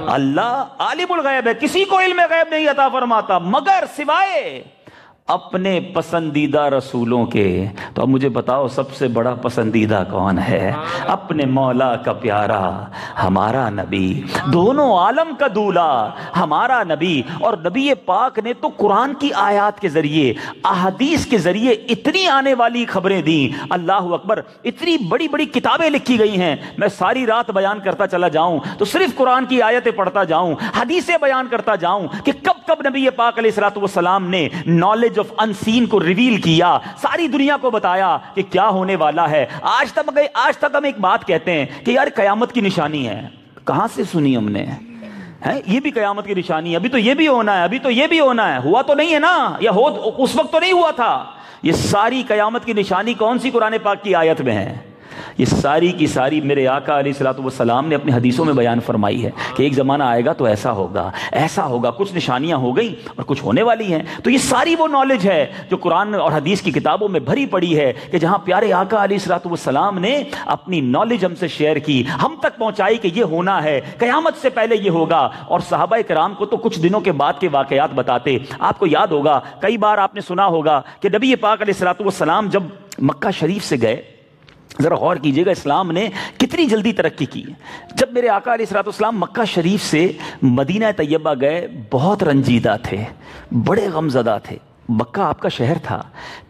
A: اللہ عالم الغیب ہے، کسی کو علم غیب نہیں عطا فرماتا مگر سوائے اپنے پسندیدہ رسولوں کے. تو اب مجھے بتاؤ سب سے بڑا پسندیدہ کون ہے؟ اپنے مولا کا پیارا ہمارا نبی، دونوں عالم کا دولا ہمارا نبی. اور نبی پاک نے تو قرآن کی آیات کے ذریعے، احادیث کے ذریعے اتنی آنے والی خبریں دیں. اللہ اکبر، اتنی بڑی بڑی کتابیں لکھی گئی ہیں. میں ساری رات بیان کرتا چلا جاؤں تو صرف قرآن کی آیتیں پڑھتا جاؤں، حدیثیں بیان کرتا جاؤں کہ کب کب نبی پاک علیہ الصلوۃ والسلام نے نالج آف انسین کو ریویل کیا، ساری دنیا کو بتایا کہ کیا ہونے والا ہے. آج تک ہم ایک بات کہتے ہیں کہ یار قیامت کی نشانی ہے. کہاں سے سنی ہم نے؟ ہے، یہ بھی قیامت کی نشانی ہے، ابھی تو یہ بھی ہونا ہے، ابھی تو یہ بھی ہونا ہے، ہوا تو نہیں ہے نا، یا ہو اس وقت تو نہیں ہوا تھا. یہ ساری قیامت کی نشانی کون سی قرآن پاک کی آیت میں ہے؟ یہ ساری کی ساری میرے آقا علیہ الصلوۃ والسلام نے اپنی حدیثوں میں بیان فرمائی ہے کہ ایک زمانہ آئے گا تو ایسا ہوگا، ایسا ہوگا. کچھ نشانیاں ہو گئی اور کچھ ہونے والی ہیں. تو یہ ساری وہ نالج ہے جو قرآن اور حدیث کی کتابوں میں بھری پڑی ہے، کہ جہاں پیارے آقا علیہ الصلوۃ والسلام نے اپنی نالج ہم سے شیئر کی، ہم تک پہنچائی کہ یہ ہونا ہے، قیامت سے پہلے یہ ہوگا. اور صحابہ کرام کو تو کچھ دنوں کے بعد کے واقعات بتاتے. آپ کو یاد ہوگا، کئی بار آپ نے سنا ہوگا کہ نبی پاک علیہ الصلوۃ والسلام جب مکہ شریف سے گئے، ذرا غور کیجئے گا اسلام نے کتنی جلدی ترقی کی. جب میرے آقا علیہ الصلوۃ والسلام مکہ شریف سے مدینہ طیبہ گئے، بہت رنجیدہ تھے، بڑے غمزدہ تھے. مکہ آپ کا شہر تھا،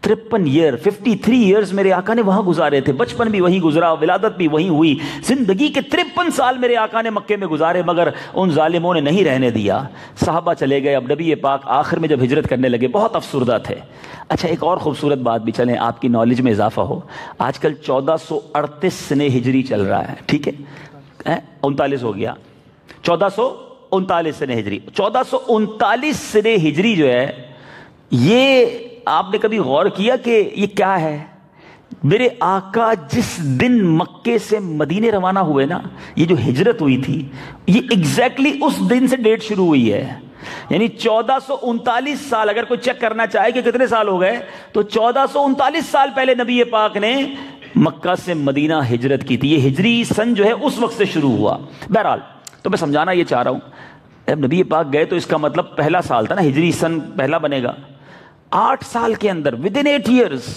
A: 53 ایئرز میرے آقا نے وہاں گزارے تھے. بچپن بھی وہیں گزرا، ولادت بھی وہیں ہوئی، زندگی کے 53 سال میرے آقا نے مکے میں گزارے، مگر ان ظالموں نے نہیں رہنے دیا. صحابہ چلے گئے. اب نبی پاک آخر میں جب ہجرت کرنے لگے بہت افسردہ تھے. اچھا، ایک اور خوبصورت بات بھی، چلیں آپ کی نالج میں اضافہ ہو. آج کل 1438 سنہ ہجری چل رہا ہے، ٹھیک ہے، 39 ہو گیا، 1439 سنہ ہجری. 1439 سنہ ہجری جو ہے، یہ آپ نے کبھی غور کیا کہ یہ کیا ہے؟ میرے آقا جس دن مکے سے مدینے روانہ ہوئے نا، یہ جو ہجرت ہوئی تھی، یہ ایگزیکٹلی اس دن سے ڈیٹ شروع ہوئی ہے. یعنی 1439 سال، اگر کوئی چیک کرنا چاہے کہ کتنے سال ہو گئے، تو 1439 سال پہلے نبی پاک نے مکہ سے مدینہ ہجرت کی تھی. یہ ہجری سن جو ہے اس وقت سے شروع ہوا. بہرحال تو میں سمجھانا یہ چاہ رہا ہوں، جب نبی پاک گئے تو اس کا مطلب پہلا سال تھا نا، ہجری سن پہلا بنے گا. 8 سال کے اندر، ودن 8 ایئرز،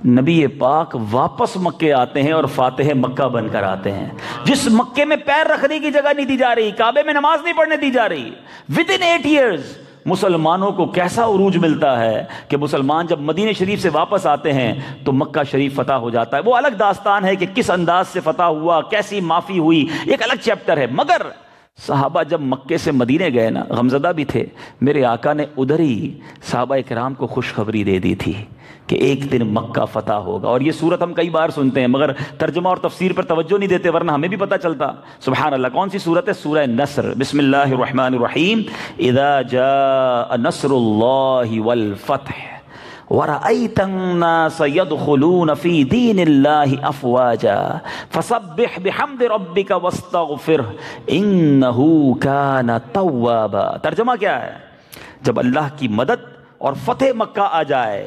A: نبی پاک واپس مکے آتے ہیں اور فاتح مکہ بن کر آتے ہیں. جس مکے میں پیر رکھنے کی جگہ نہیں دی جا رہی، کعبے میں نماز نہیں پڑھنے دی جا رہی، ودن 8 ایئرز مسلمانوں کو کیسا عروج ملتا ہے کہ مسلمان جب مدینہ شریف سے واپس آتے ہیں تو مکہ شریف فتح ہو جاتا ہے. وہ الگ داستان ہے کہ کس انداز سے فتح ہوا، کیسی معافی ہوئی، ایک الگ چیپٹر ہے. مگر صحابہ جب مکے سے مدینے گئے نا، غمزدہ بھی تھے. میرے آقا نے ادھر ہی صحابہ کرام کو خوشخبری دے دی تھی کہ ایک دن مکہ فتح ہوگا. اور یہ صورت ہم کئی بار سنتے ہیں مگر ترجمہ اور تفسیر پر توجہ نہیں دیتے، ورنہ ہمیں بھی پتہ چلتا. سبحان اللہ. کون سی صورت ہے؟ سورہ نصر. بسم اللہ الرحمن الرحیم. اذا جاء نصر اللہ والفتح وَرَأَيْتَ النَّاسَ يَدْخُلُونَ فِي دِينِ اللَّهِ أَفْوَاجًا فَسَبِّحْ بِحَمْدِ رَبِّكَ وَاسْتَغْفِرْهُ إِنَّهُ كَانَ تَوَّابًا. ترجمہ کیا ہے؟ جب اللہ کی مدد اور فتح مکہ آ جائے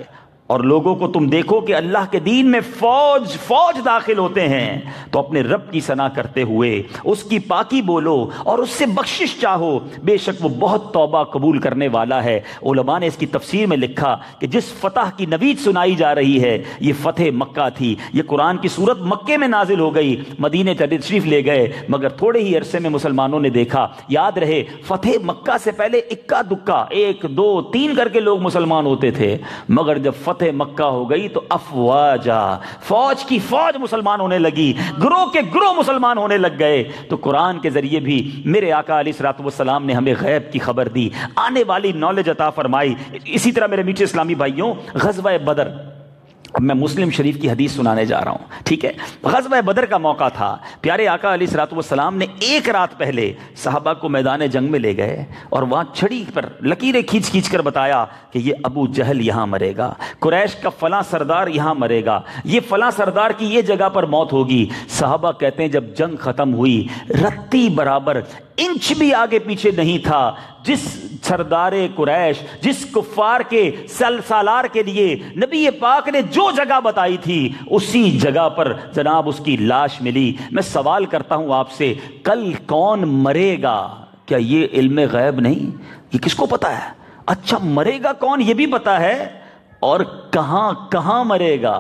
A: اور لوگوں کو تم دیکھو کہ اللہ کے دین میں فوج داخل ہوتے ہیں، تو اپنے رب کی ثنا کرتے ہوئے اس کی پاکی بولو اور اس سے بخشش چاہو، بے شک وہ بہت توبہ قبول کرنے والا ہے. علماء نے اس کی تفسیر میں لکھا کہ جس فتح کی نوید سنائی جا رہی ہے یہ فتح مکہ تھی. یہ قرآن کی سورت مکے میں نازل ہو گئی، مدینے تشریف لے گئے، مگر تھوڑے ہی عرصے میں مسلمانوں نے دیکھا. یاد رہے فتح مکہ سے پہلے اکا دکا 1 2 3 کر کے لوگ مسلمان ہوتے تھے، مگر جب فتح مکہ ہو گئی تو افواجا، فوج کی فوج مسلمان ہونے لگی، گروہ کے گروہ مسلمان ہونے لگ گئے. تو قرآن کے ذریعے بھی میرے آقا علیہ الصلوۃ والسلام نے ہمیں غیب کی خبر دی، آنے والی نالج عطا فرمائی. اسی طرح میرے میٹھے اسلامی بھائیوں، غزوہ بدر، اب میں مسلم شریف کی حدیث سنانے جا رہا ہوں، ٹھیک ہے. غزوہ بدر کا موقع تھا. پیارے آقا علیہ الصلوۃ والسلام نے ایک رات پہلے صحابہ کو میدان جنگ میں لے گئے اور وہاں چھڑی پر لکیریں کھینچ کھینچ کر بتایا کہ یہ ابو جہل یہاں مرے گا، قریش کا فلاں سردار یہاں مرے گا، یہ فلاں سردار کی یہ جگہ پر موت ہوگی. صحابہ کہتے ہیں جب جنگ ختم ہوئی، رتی برابر انچ بھی آگے پیچھے نہیں تھا. جس سردار قریش، جس کفار کے سالار کے لیے نبی پاک نے جو جگہ بتائی تھی، اسی جگہ پر جناب اس کی لاش ملی. میں سوال کرتا ہوں آپ سے، کل کون مرے گا؟ کیا یہ علم غیب نہیں؟ یہ کس کو پتا ہے؟ اچھا، مرے گا کون یہ بھی پتا ہے، اور کہاں کہاں مرے گا،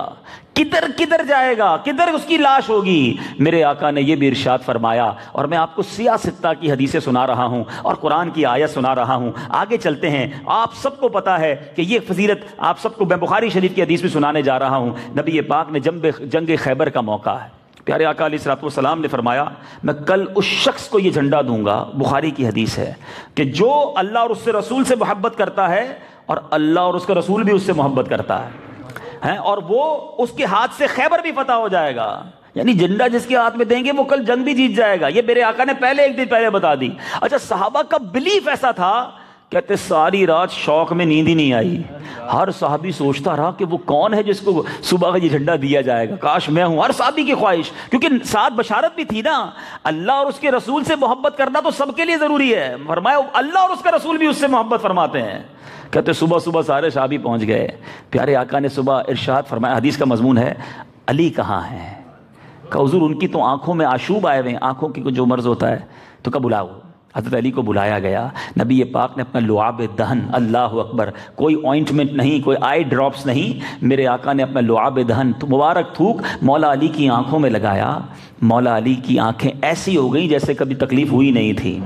A: کدھر کدھر جائے گا، کدھر اس کی لاش ہوگی. میرے آقا نے یہ بھی ارشاد فرمایا، اور میں آپ کو سیاہ ستہ کی حدیثیں سنا رہا ہوں اور قرآن کی آیت سنا رہا ہوں. آگے چلتے ہیں. آپ سب کو پتا ہے کہ یہ فضیلت آپ سب کو میں بخاری شریف کی حدیث میں سنانے جا رہا ہوں. نبی پاک نے جنگ خیبر کا موقع ہے. پیارے آقا علیہ الصلوۃ والسلام نے فرمایا، میں کل اس شخص کو یہ جھنڈا دوں گا، بخاری کی حدیث ہے، کہ جو اللہ اور اس سے رسول سے محبت کرتا ہے اور اللہ اور اس کا رسول بھی اس سے محبت کرتا ہے، اور وہ اس کے ہاتھ سے خیبر بھی فتح ہو جائے گا. یعنی جھنڈا جس کے ہاتھ میں دیں گے وہ کل جنگ بھی جیت جائے گا. یہ میرے آقا نے پہلے ایک دن پہلے بتا دی. اچھا صحابہ کا بلیف ایسا تھا, کہتے ساری رات شوق میں نیند ہی نہیں آئی. ہر صحابی سوچتا رہا کہ وہ کون ہے جس کو صبح کا یہ جھنڈا دیا جائے گا, کاش میں ہوں. ہر صحابی کی خواہش, کیونکہ ساتھ بشارت بھی تھی نا, اللہ اور اس کے رسول سے محبت کرنا تو سب کے لیے ضروری ہے. فرمایا اللہ اور اس کا رسول بھی اس سے محبت فرماتے ہیں. کہتے صبح صبح سارے صحابی پہنچ گئے. پیارے آقا نے صبح ارشاد فرمایا, حدیث کا مضمون ہے علی کہاں ہیں؟ کہ حضور ان کی تو آنکھوں میں آشوب آئے ہوئے ہیں, آنکھوں کی جو مرض ہوتا ہے, تو کب بلاؤ. حضرت علی کو بلایا گیا. نبی پاک نے اپنا لعاب دہن, اللہ اکبر, کوئی آئنٹمنٹ نہیں, کوئی آئی ڈراپس نہیں, میرے آقا نے اپنا لعاب دہن مبارک تھوک مولا علی کی آنکھوں میں لگایا. مولا علی کی آنکھیں ایسی ہو گئیں جیسے کبھی تکلیف ہوئی نہیں تھی.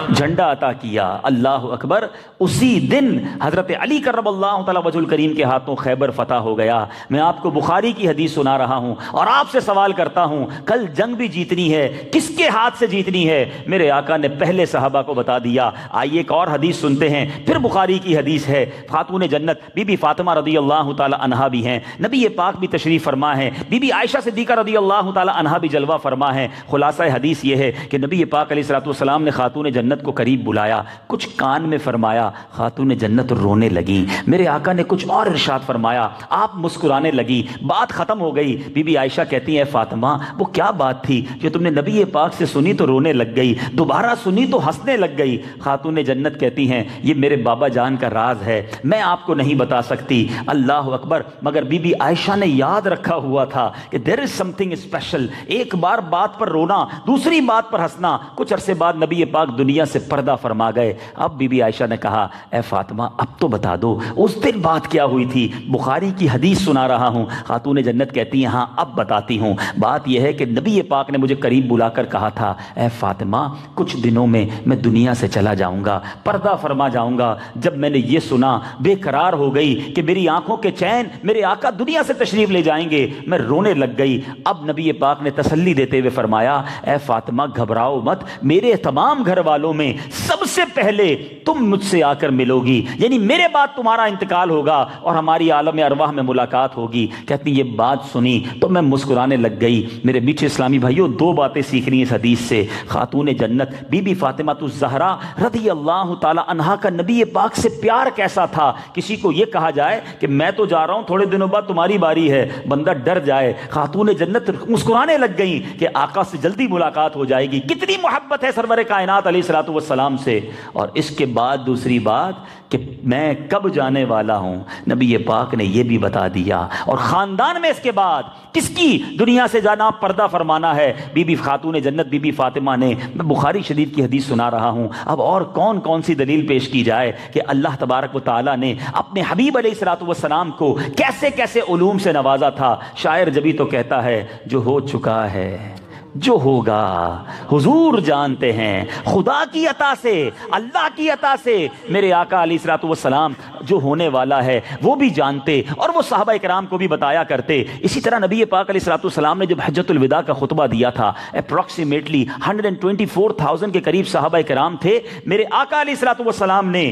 A: جھنڈا عطا کیا, اللہ اکبر. اسی دن حضرت علی کرم اللہ تعالی وجہ الکریم کے ہاتھوں خیبر فتح ہو گیا. میں آپ کو بخاری کی حدیث سنا رہا ہوں اور آپ سے سوال کرتا ہوں, کل جنگ بھی جیتنی ہے, کس کے ہاتھ سے جیتنی ہے؟ میرے آقا نے پہلے صحابہ کو بتا دیا. آئیے ایک اور حدیث سنتے ہیں, پھر بخاری کی حدیث ہے. خاتون جنت بی بی فاطمہ رضی اللہ تعالی عنہا بھی ہیں, نبی پاک بھی تشریف فرما ہے, بی بی عائشہ صدیقہ رضی اللہ تعالی عنہا بھی جلوہ فرما ہے. خلاصہ حدیث یہ ہے کہ نبی پاک علیہ الصلوۃ والسلام نے خاتون جنت کو قریب بلایا, کچھ کان میں فرمایا, خاتون جنت رونے لگی. میرے آقا نے کچھ اور ارشاد فرمایا, آپ مسکرانے لگی. بات ختم ہو گئی. بی بی عائشہ کہتی ہیں فاطمہ وہ کیا بات تھی جو تم نے نبی پاک سے سنی تو رونے لگ گئی, دوبارہ سنی تو ہنسنے لگ گئی؟ خاتون جنت کہتی ہیں یہ میرے بابا جان کا راز ہے, میں آپ کو نہیں بتا سکتی. اللہ اکبر. مگر بی بی عائشہ نے یاد رکھا ہوا تھا کہ دیر از سم تھنگ اسپیشل. ایک بار بات پر رونا, دوسری بات پر ہنسنا. کچھ عرصے بعد نبی پاک دنیا سے پردہ فرما گئے. اب بی بی عائشہ نے کہا اے فاطمہ اب تو بتا دو اس دن بات کیا ہوئی تھی, بخاری کی حدیث سنا رہا ہوں. خاتون جنت کہتی ہیں ہاں اب بتاتی ہوں. بات یہ ہے کہ نبی پاک نے مجھے قریب بلا کر کہا تھا اے فاطمہ کچھ دنوں میں میں دنیا سے چلا جاؤں گا, پردہ فرما جاؤں گا. جب میں نے یہ سنا بے قرار ہو گئی کہ میری آنکھوں کے چین میرے آقا دنیا سے تشریف لے جائیں گے, میں رونے لگ گئی. اب نبی پاک نے تسلی دیتے ہوئے فرمایا اے فاطمہ گھبراؤ مت, میرے تمام گھر والوں میں سب سے پہلے تم مجھ سے آ کر ملو گی, یعنی میرے بعد تمہارا انتقال ہوگا اور ہماری عالم ارواح میں ملاقات ہوگی. کہتی یہ بات سنی تو میں مسکرانے لگ گئی. میرے میٹھے اسلامی بھائیوں, دو باتیں سیکھنی اس حدیث سے. خاتون جنت بی بی فاطمہ الزہرا رضی اللہ تعالی عنہا کا نبی پاک سے پیار کیسا تھا. کسی کو یہ کہا جائے کہ میں تو جا رہا ہوں, تھوڑے دنوں بعد تمہاری باری ہے, بندہ ڈر جائے. خاتون جنت مسکرانے لگ گئیں کہ آقا سے جلدی ملاقات ہو جائے گی. کتنی محبت ہے سرور کائنات علیہ الصلوۃ والسلام سے. اور اس کے بعد دوسری بات کہ میں کب جانے والا ہوں, نبی پاک نے یہ بھی بتا دیا. اور خاندان میں اس کے بعد کس کی دنیا سے جانا پردہ فرمانا ہے, بی بی خاتون جنت بی بی فاطمہ نے. میں بخاری شریف کی حدیث سنا رہا ہوں. اب اور کون کون سی دلیل پیش کی جائے کہ اللہ تبارک و تعالیٰ نے اپنے حبیب علیہ الصلوۃ والسلام کو کیسے کیسے علوم سے نوازا تھا. شاعر جبھی تو کہتا ہے جو ہو چکا ہے جو ہوگا حضور جانتے ہیں, خدا کی عطا سے اللہ کی عطا سے میرے آقا علیہ الصلوۃ والسلام جو ہونے والا ہے وہ بھی جانتے اور وہ صحابہ کرام کو بھی بتایا کرتے. اسی طرح نبی پاک علیہ الصلوۃ والسلام نے جب حجۃ الوداع کا خطبہ دیا تھا, اپروکسیمیٹلی 124,000 کے قریب صحابہ کرام تھے. میرے آقا علیہ الصلوۃ والسلام نے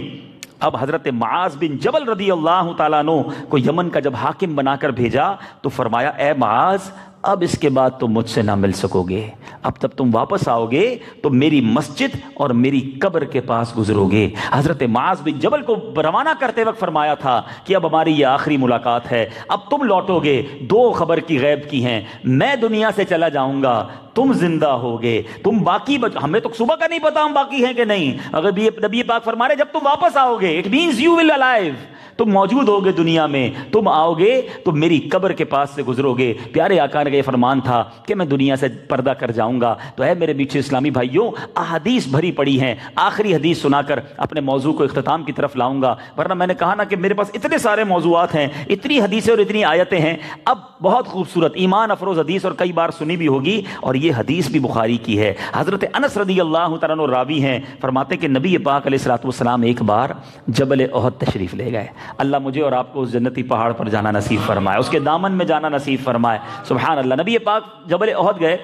A: اب حضرت معاذ بن جبل رضی اللہ تعالیٰ عنہ کو یمن کا جب حاکم بنا کر بھیجا تو فرمایا اے معاذ اب اس کے بعد تم مجھ سے نہ مل سکو گے, اب تب تم واپس آؤ گے تو میری مسجد اور میری قبر کے پاس گزرو گے. حضرت معاذ بن جبل کو روانہ کرتے وقت فرمایا تھا کہ اب ہماری یہ آخری ملاقات ہے, اب تم لوٹو گے. دو خبر کی غیب کی ہیں, میں دنیا سے چلا جاؤں گا, تم زندہ ہوگے, تم باقی ہمیں تو صبح کا نہیں پتا ہم باقی ہیں کہ نہیں. اگر نبی پاک فرما رہے جب تم واپس آؤ گے it means you will alive, تم موجود ہوگے دنیا میں, تم آؤ گے تو میری قبر کے پاس سے گزرو گے. پیارے آقا کا یہ فرمان تھا کہ میں دنیا سے پردہ کر جاؤں گا. تو اے میرے میٹھے اسلامی بھائیوں, احادیث بھری پڑی ہیں. آخری حدیث سنا کر اپنے موضوع کو اختتام کی طرف لاؤں گا, ورنہ میں نے کہا نا کہ میرے پاس اتنے سارے موضوعات ہیں, اتنی حدیثیں اور اتنی آیتیں ہیں. اب بہت خوبصورت ایمان افروز حدیث اور کئی بار سنی بھی ہوگی, اور یہ حدیث بھی بخاری کی ہے. حضرت انس رضی اللہ تعالیٰ عنہ راوی ہیں, فرماتے کہ نبی پاک علیہ الصلوۃ والسلام ایک بار جبل احد تشریف لے گئے. اللہ مجھے اور آپ کو اس جنتی پہاڑ پر جانا نصیب فرمائے, اس کے دامن میں جانا نصیب فرمائے. سبحان اللہ. نبی پاک جبل احد گئے.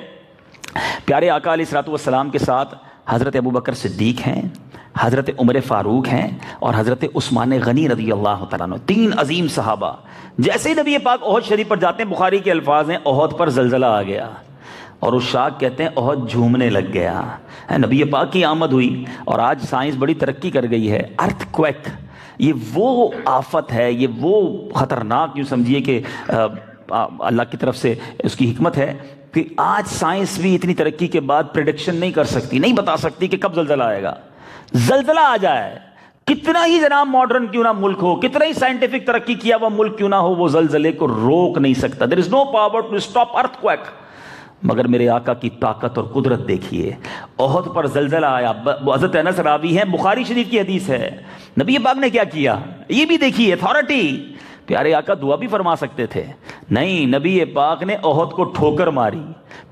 A: پیارے آقا علیہ الصلوۃ والسلام کے ساتھ حضرت ابوبکر صدیق ہیں, حضرت عمر فاروق ہیں اور حضرت عثمان غنی رضی اللہ تعالیٰ عنہ, تین عظیم صحابہ. جیسے ہی نبی پاک احد شریف پر جاتے ہیں, بخاری کے الفاظ ہیں احد پر زلزلہ آ گیا. اور اس شاخ کہتے ہیں احد جھومنے لگ گیا. نبی پاک کی آمد ہوئی اور آج سائنس بڑی ترقی کر گئی ہے. ارتھ کویک یہ وہ آفت ہے, یہ وہ خطرناک, یوں سمجھیے کہ اللہ کی طرف سے اس کی حکمت ہے کہ آج سائنس بھی اتنی ترقی کے بعد پریڈکشن نہیں کر سکتی, نہیں بتا سکتی کہ کب زلزلہ آئے گا. زلزلہ آ جائے, کتنا ہی جناب ماڈرن کیوں نہ ملک ہو, کتنا ہی سائنٹیفک ترقی کیا ہوا ملک کیوں نہ ہو, وہ زلزلے کو روک نہیں سکتا. there is no power to stop earthquake. مگر میرے آقا کی طاقت اور قدرت دیکھیے. احد پر زلزلہ آیا, حضرت انس راوی ہے, بخاری شریف کی حدیث ہے. نبی پاک نے کیا کیا یہ بھی دیکھیے, اتھارٹی. پیارے آقا دعا بھی فرما سکتے تھے, نہیں, نبی پاک نے احد کو ٹھوکر ماری,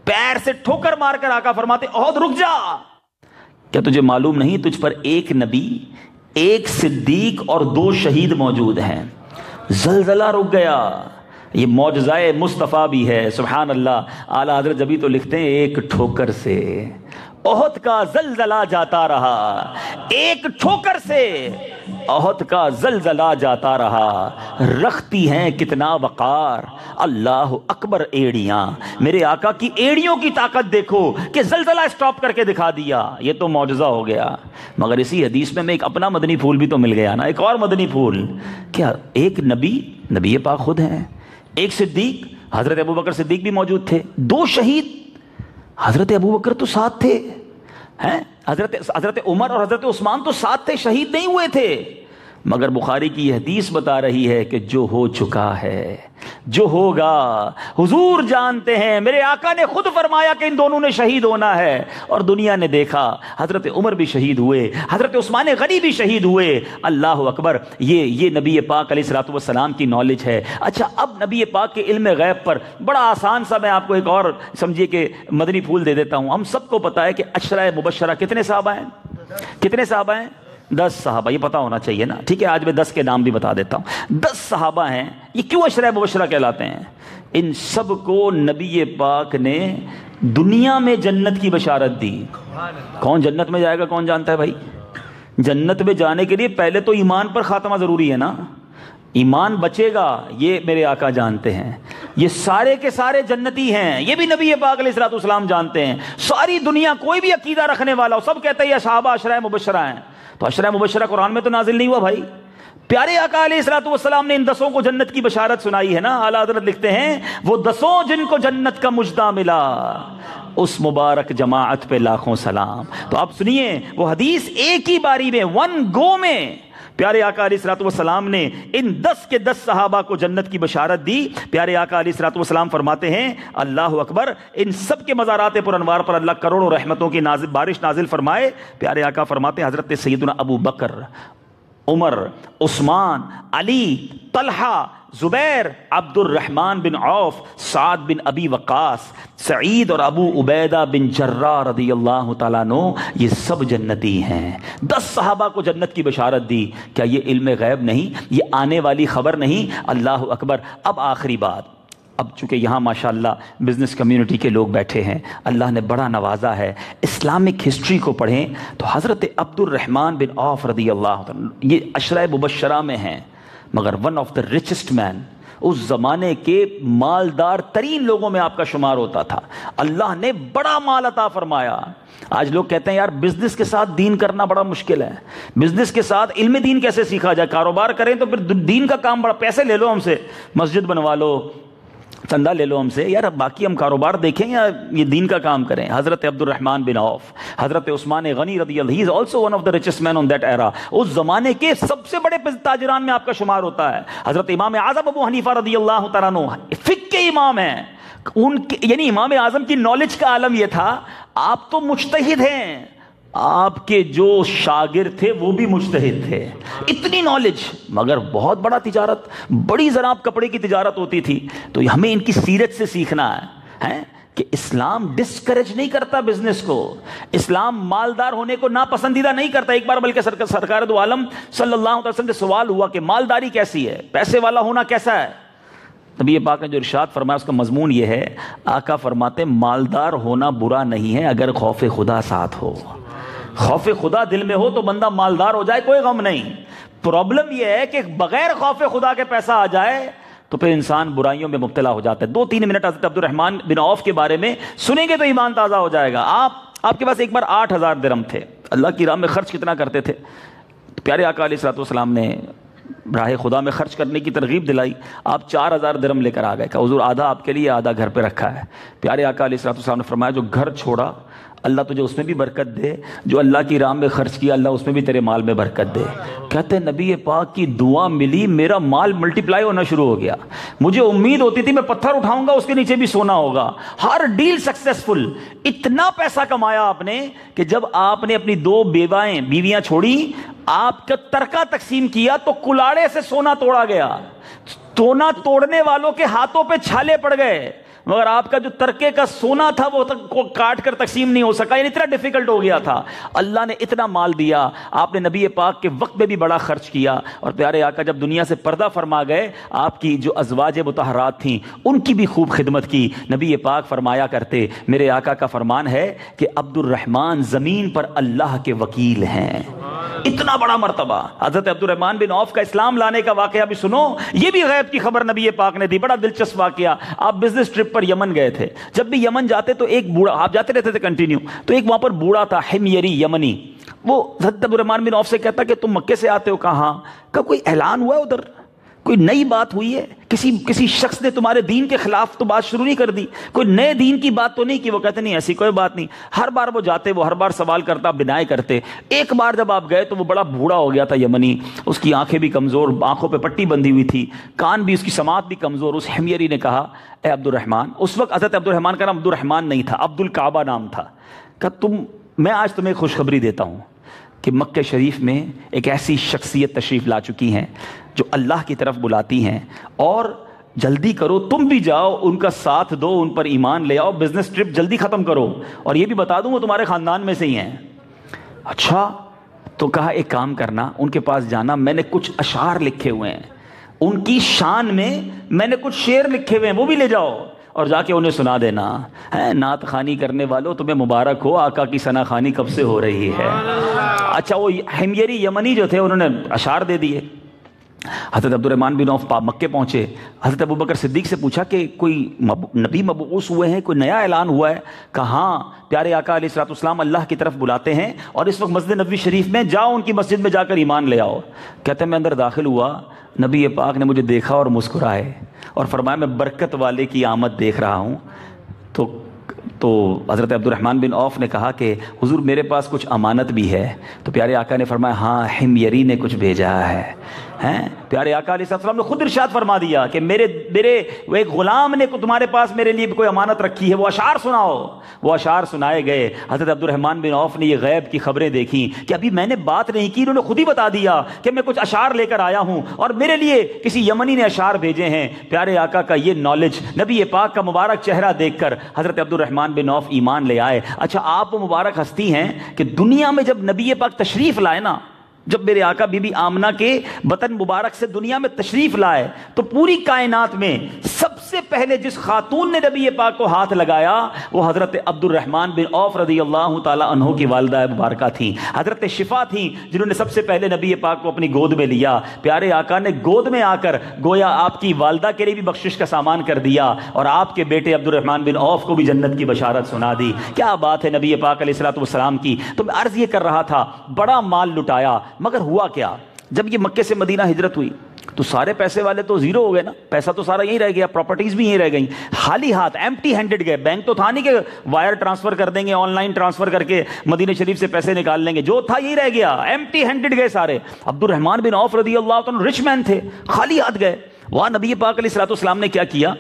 A: پیر سے ٹھوکر مار کر آقا فرماتے احد رک جا. کیا تجھے معلوم نہیں تجھ پر ایک نبی, ایک صدیق اور 2 شہید موجود ہیں. زلزلہ رک گیا. یہ معجزہ مصطفیٰ بھی ہے, سبحان اللہ. اعلیٰ حضرت جبھی تو لکھتے ہیں ایک ٹھوکر سے احد کا زلزلہ جاتا رہا, ایک ٹھوکر سے احد کا زلزلہ جاتا رہا. رکھتی ہیں کتنا وقار, اللہ اکبر ایڑیاں. میرے آقا کی ایڑیوں کی طاقت دیکھو کہ زلزلہ سٹاپ کر کے دکھا دیا. یہ تو معجزہ ہو گیا. مگر اسی حدیث میں ایک اپنا مدنی پھول بھی تو مل گیا نا, ایک اور مدنی پھول. کیا ایک نبی پاک خود ہیں, ایک صدیق, حضرت ابوبکر صدیق بھی موجود تھے, 2 شہید. حضرت ابوبکر تو ساتھ تھے, حضرت عمر اور حضرت عثمان تو ساتھ تھے, شہید نہیں ہوئے تھے. مگر بخاری کی یہ حدیث بتا رہی ہے کہ جو ہو چکا ہے, جو ہوگا حضور جانتے ہیں. میرے آقا نے خود فرمایا کہ ان دونوں نے شہید ہونا ہے, اور دنیا نے دیکھا. حضرت عمر بھی شہید ہوئے, حضرت عثمان غنی بھی شہید ہوئے. اللہ اکبر. یہ نبی پاک علیہ الصلوۃ والسلام کی نالج ہے. اچھا, اب نبی پاک کے علم غیب پر بڑا آسان سا میں آپ کو ایک اور سمجھیے کہ مدنی پھول دے دیتا ہوں. ہم سب کو پتا ہے کہ عشرہ مبشرہ کتنے صحابہ ہیں, کتنے صحابہ ہیں؟ 10 صحابہ. یہ پتا ہونا چاہیے نا, ٹھیک ہے. آج میں 10 کے نام بھی بتا دیتا ہوں. 10 صحابہ ہیں. یہ کیوں عشرہ مبشرہ کہلاتے ہیں؟ ان سب کو نبی پاک نے دنیا میں جنت کی بشارت دی. کون جنت میں جائے گا کون جانتا ہے بھائی؟ جنت میں جانے کے لیے پہلے تو ایمان پر خاتمہ ضروری ہے نا, ایمان بچے گا, یہ میرے آقا جانتے ہیں. یہ سارے کے سارے جنتی ہیں, یہ بھی نبی پاک علیہ الصلوۃ والسلام جانتے ہیں. ساری دنیا کوئی بھی عقیدہ رکھنے والا ہو, سب کہتے ہیں یہ صحابہ عشرہ مبشرہ ہیں. تو عشرہ مبشرہ قرآن میں تو نازل نہیں ہوا بھائی. پیارے آقا علیہ الصلوۃ والسلام نے ان 10 کو جنت کی بشارت سنائی ہے نا. اعلیٰ حضرت لکھتے ہیں وہ 10 جن کو جنت کا مژدہ ملا, اس مبارک جماعت پہ لاکھوں سلام. تو آپ سنیے وہ حدیث ایک ہی باری میں, 1 گو میں پیارے آقا علیہ الصلوۃ والسلام نے ان 10 کے 10 صحابہ کو جنت کی بشارت دی. پیارے آقا علیہ الصلوۃ والسلام فرماتے ہیں اللہ اکبر, ان سب کے مزارات پر انوار پر اللہ کروڑوں رحمتوں کی بارش نازل فرمائے. پیارے آقا فرماتے ہیں حضرت سیدنا ابو بکر, عمر, عثمان, علی, طلحہ, زبیر, عبد الرحمن بن عوف, سعد بن ابی وقاص, سعید اور ابو عبیدہ بن جراح رضی اللہ تعالیٰ عنہ, یہ سب جنتی ہیں. 10 صحابہ کو جنت کی بشارت دی. کیا یہ علم غیب نہیں؟ یہ آنے والی خبر نہیں؟ اللہ اکبر. اب آخری بات, اب چونکہ یہاں ماشاءاللہ بزنس کمیونٹی کے لوگ بیٹھے ہیں, اللہ نے بڑا نوازا ہے. اسلامک ہسٹری کو پڑھیں تو حضرت عبد الرحمن بن عوف رضی اللہ عنہ یہ عشرہ مبشرہ میں ہیں, مگر ون آف دا ریچسٹ مین, اس زمانے کے مالدار ترین لوگوں میں آپ کا شمار ہوتا تھا. اللہ نے بڑا مال عطا فرمایا. آج لوگ کہتے ہیں یار بزنس کے ساتھ دین کرنا بڑا مشکل ہے, بزنس کے ساتھ علم دین کیسے سیکھا جائے, کاروبار کریں تو پھر دین کا کام بڑا, پیسے لے لو ہم سے, مسجد بنوا لو, چندہ لے لو ہم سے, یار باقی ہم کاروبار دیکھیں یا یہ دین کا کام کریں. حضرت عبد الرحمن بن عوف, حضرت عثمان غنی رضی اللہ, he is also one of the richest men on that era, اس زمانے کے سب سے بڑے تاجران میں آپ کا شمار ہوتا ہے. حضرت امام اعظم ابو حنیفہ رضی اللہ تعالیٰ عنہ فقہ کے امام ہیں. ان کے یعنی امام اعظم کی نالج کا عالم یہ تھا, آپ تو مجتہد ہیں, آپ کے جو شاگرد تھے وہ بھی مجتہد تھے, اتنی نالج, مگر بہت بڑا تجارت, بڑی زراب کپڑے کی تجارت ہوتی تھی. تو ہمیں ان کی سیرت سے سیکھنا ہے کہ اسلام ڈسکریج نہیں کرتا بزنس کو, اسلام مالدار ہونے کو ناپسندیدہ نہیں کرتا. ایک بار بلکہ سرکار دو عالم صلی اللہ علیہ وسلم سے سوال ہوا کہ مالداری کیسی ہے, پیسے والا ہونا کیسا ہے؟ نبی پاک نے جو ارشاد فرمایا اس کا مضمون یہ ہے, آقا فرماتے مالدار ہونا برا نہیں ہے اگر خوف خدا ساتھ ہو. خوف خدا دل میں ہو تو بندہ مالدار ہو جائے, کوئی غم نہیں. پرابلم یہ ہے کہ بغیر خوف خدا کے پیسہ آ جائے تو تو پھر انسان برائیوں میں مبتلا ہو جاتا ہے. 2-3 منٹ حضرت عبد الرحمن بن عوف کے بارے میں سنیں گے تو ایمان تازہ ہو جائے گا. آپ کے پاس ایک بار 8,000 درہم تھے. اللہ کی راہ میں خرچ کتنا کرتے تھے؟ تو پیارے آقا علیہ الصلوۃ والسلام نے راہ خدا میں خرچ کرنے کی ترغیب دلائی. آپ 4,000 درہم لے کر آ گئے. کہا حضور آدھا آپ کے لیے آدھا گھر پہ رکھا ہے. پیارے آقا علیہ الصلوۃ والسلام نے فرمایا جو گھر چھوڑا اللہ تجھے اس میں بھی برکت دے, جو اللہ کی راہ میں خرچ کیا اللہ اس میں بھی تیرے مال میں برکت دے. کہتے ہیں نبی پاک کی دعا ملی, میرا مال ملٹیپلائی ہونا شروع ہو گیا. مجھے امید ہوتی تھی میں پتھر اٹھاؤں گا اس کے نیچے بھی سونا ہوگا. ہر ڈیل سکسیسفل. اتنا پیسہ کمایا آپ نے کہ جب آپ نے اپنی 2 بیویاں چھوڑی, آپ کا ترکہ تقسیم کیا تو کلاڑے سے سونا توڑا گیا. سونا توڑنے والوں کے ہاتھوں پہ چھالے پڑ گئے, مگر آپ کا جو ترکے کا سونا تھا وہ کاٹ کر تقسیم نہیں ہو سکا. یعنی اتنا ڈیفیکلٹ ہو گیا تھا. اللہ نے اتنا مال دیا. آپ نے نبی پاک کے وقت میں بھی بڑا خرچ کیا. اور پیارے آقا جب دنیا سے پردہ فرما گئے, آپ کی جو ازواج مطہرات تھیں ان کی بھی خوب خدمت کی. نبی پاک فرمایا کرتے, میرے آقا کا فرمان ہے کہ عبد الرحمن زمین پر اللہ کے وکیل ہیں. اتنا بڑا مرتبہ. حضرت عبد الرحمن بن عوف کا اسلام لانے کا واقعہ بھی سنو, یہ بھی غیب کی خبر نبی پاک نے دی. بڑا دلچسپ واقعہ. آپ بزنس ٹرپ پر یمن گئے تھے. جب بھی یمن جاتے تو ایک بوڑھا, آپ جاتے رہتے تھے کنٹینیو, تو ایک وہاں پر بوڑھا تھا حمیری یمنی. وہ حضرت عبد الرحمن بن عوف سے کہتا کہ تم مکے سے آتے ہو؟ کہا ہاں. کہ کوئی اعلان ہوا ہے ادھر, کوئی نئی بات ہوئی ہے, کسی شخص نے تمہارے دین کے خلاف تو بات شروع نہیں کر دی, کوئی نئے دین کی بات تو نہیں کی؟ وہ کہتے نہیں ایسی کوئی بات نہیں. ہر بار وہ جاتے, وہ ہر بار سوال کرتا, بنائے کرتے. ایک بار جب آپ گئے تو وہ بڑا بوڑھا ہو گیا تھا یمنی, اس کی آنکھیں بھی کمزور, آنکھوں پہ پٹی بندھی ہوئی تھی, کان بھی اس کی سماعت بھی کمزور. اس حمیری نے کہا اے عبد الرحمن, اس وقت حضرت عبد الرحمن کا نام عبد الرحمن نہیں تھا, عبد الکعبہ نام تھا. کہ میں آج تمہیں خوشخبری دیتا ہوں کہ مکہ شریف میں ایک ایسی شخصیت تشریف لا چکی ہیں جو اللہ کی طرف بلاتی ہیں, اور جلدی کرو, تم بھی جاؤ, ان کا ساتھ دو, ان پر ایمان لے آؤ, بزنس ٹرپ جلدی ختم کرو, اور یہ بھی بتا دوں وہ تمہارے خاندان میں سے ہی ہیں. اچھا. تو کہا ایک کام کرنا, ان کے پاس جانا, میں نے کچھ اشعار لکھے ہوئے ہیں, ان کی شان میں نے کچھ شعر لکھے ہوئے ہیں, وہ بھی لے جاؤ اور جا کے انہیں سنا دینا. نعت خوانی کرنے والوں تمہیں مبارک ہو, آقا کی ثنا خوانی کب سے ہو رہی ہے. اچھا, وہ حمیری یمنی جو تھے انہوں نے اشعار دے دیے. حضرت عبد الرحمن بن عوف مکے پہنچے. حضرت ابوبکر صدیق سے پوچھا کہ کوئی نبی مبعوث ہوئے ہیں, کوئی نیا اعلان ہوا ہے؟ کہا ہاں, پیارے آقا علیہ الصلوۃ والسلام اللہ کی طرف بلاتے ہیں, اور اس وقت مسجد نبوی شریف میں, جاؤ ان کی مسجد میں جا کر ایمان لے آؤ. کہتے ہیں میں اندر داخل ہوا, نبی پاک نے مجھے دیکھا اور مسکرائے اور فرمایا میں برکت والے کی آمد دیکھ رہا ہوں. تو حضرت عبد الرحمن بن عوف نے کہا کہ حضور میرے پاس کچھ امانت بھی ہے. تو پیارے آقا نے فرمایا ہاں, حمیری نے کچھ بھیجا ہے. پیارے آقا علیہ السلام نے خود ارشاد فرما دیا کہ میرے ایک غلام نے تمہارے پاس میرے لیے کوئی امانت رکھی ہے, وہ اشعار سناؤ. وہ اشعار سنائے گئے. حضرت عبد الرحمن بن عوف نے یہ غیب کی خبریں دیکھیں کہ ابھی میں نے بات نہیں کی, انہوں نے خود ہی بتا دیا کہ میں کچھ اشعار لے کر آیا ہوں اور میرے لیے کسی یمنی نے اشعار بھیجے ہیں. پیارے آقا کا یہ نالج, نبی پاک کا مبارک چہرہ دیکھ کر حضرت عبد الرحمن بن عوف ایمان لے آئے. اچھا, آپ وہ مبارک ہستی ہیں کہ دنیا میں جب نبی پاک تشریف لائے نا, جب میرے آقا بی بی آمنہ کے بطن مبارک سے دنیا میں تشریف لائے, تو پوری کائنات میں سب سے پہلے جس خاتون نے نبی پاک کو ہاتھ لگایا وہ حضرت عبد الرحمن بن عوف رضی اللہ تعالی عنہ کی والدہ مبارکہ تھیں, حضرت شفا تھیں, جنہوں نے سب سے پہلے نبی پاک کو اپنی گود میں لیا. پیارے آقا نے گود میں آ کر گویا آپ کی والدہ کے لیے بھی بخشش کا سامان کر دیا, اور آپ کے بیٹے عبد الرحمن بن عوف کو بھی جنت کی بشارت سنا دی. کیا بات ہے نبی پاک علیہ الصلوۃ والسلام کی. تو میں عرض یہ کر رہا تھا, بڑا مال لٹایا, مگر ہوا کیا, جب یہ مکے سے مدینہ ہجرت ہوئی تو سارے پیسے والے تو زیرو ہو گئے نا, پیسہ تو سارا یہیں رہ گیا, پراپرٹیز بھی یہیں رہ گئیں, خالی ہاتھ, ایمپٹی ہینڈڈ گئے. بینک تو تھا نہیں کہ وائر ٹرانسفر کر دیں گے, آن لائن ٹرانسفر کر کے مدینہ شریف سے پیسے نکال لیں گے, جو تھا یہی رہ گیا, ایمپٹی ہینڈڈ گئے سارے. عبد الرحمن بن عوف رضی اللہ عنہ رچ مین تھے, خالی ہاتھ گئے. وہاں نبی پاک علیہ الصلوۃ والسلام نے کیا کیا,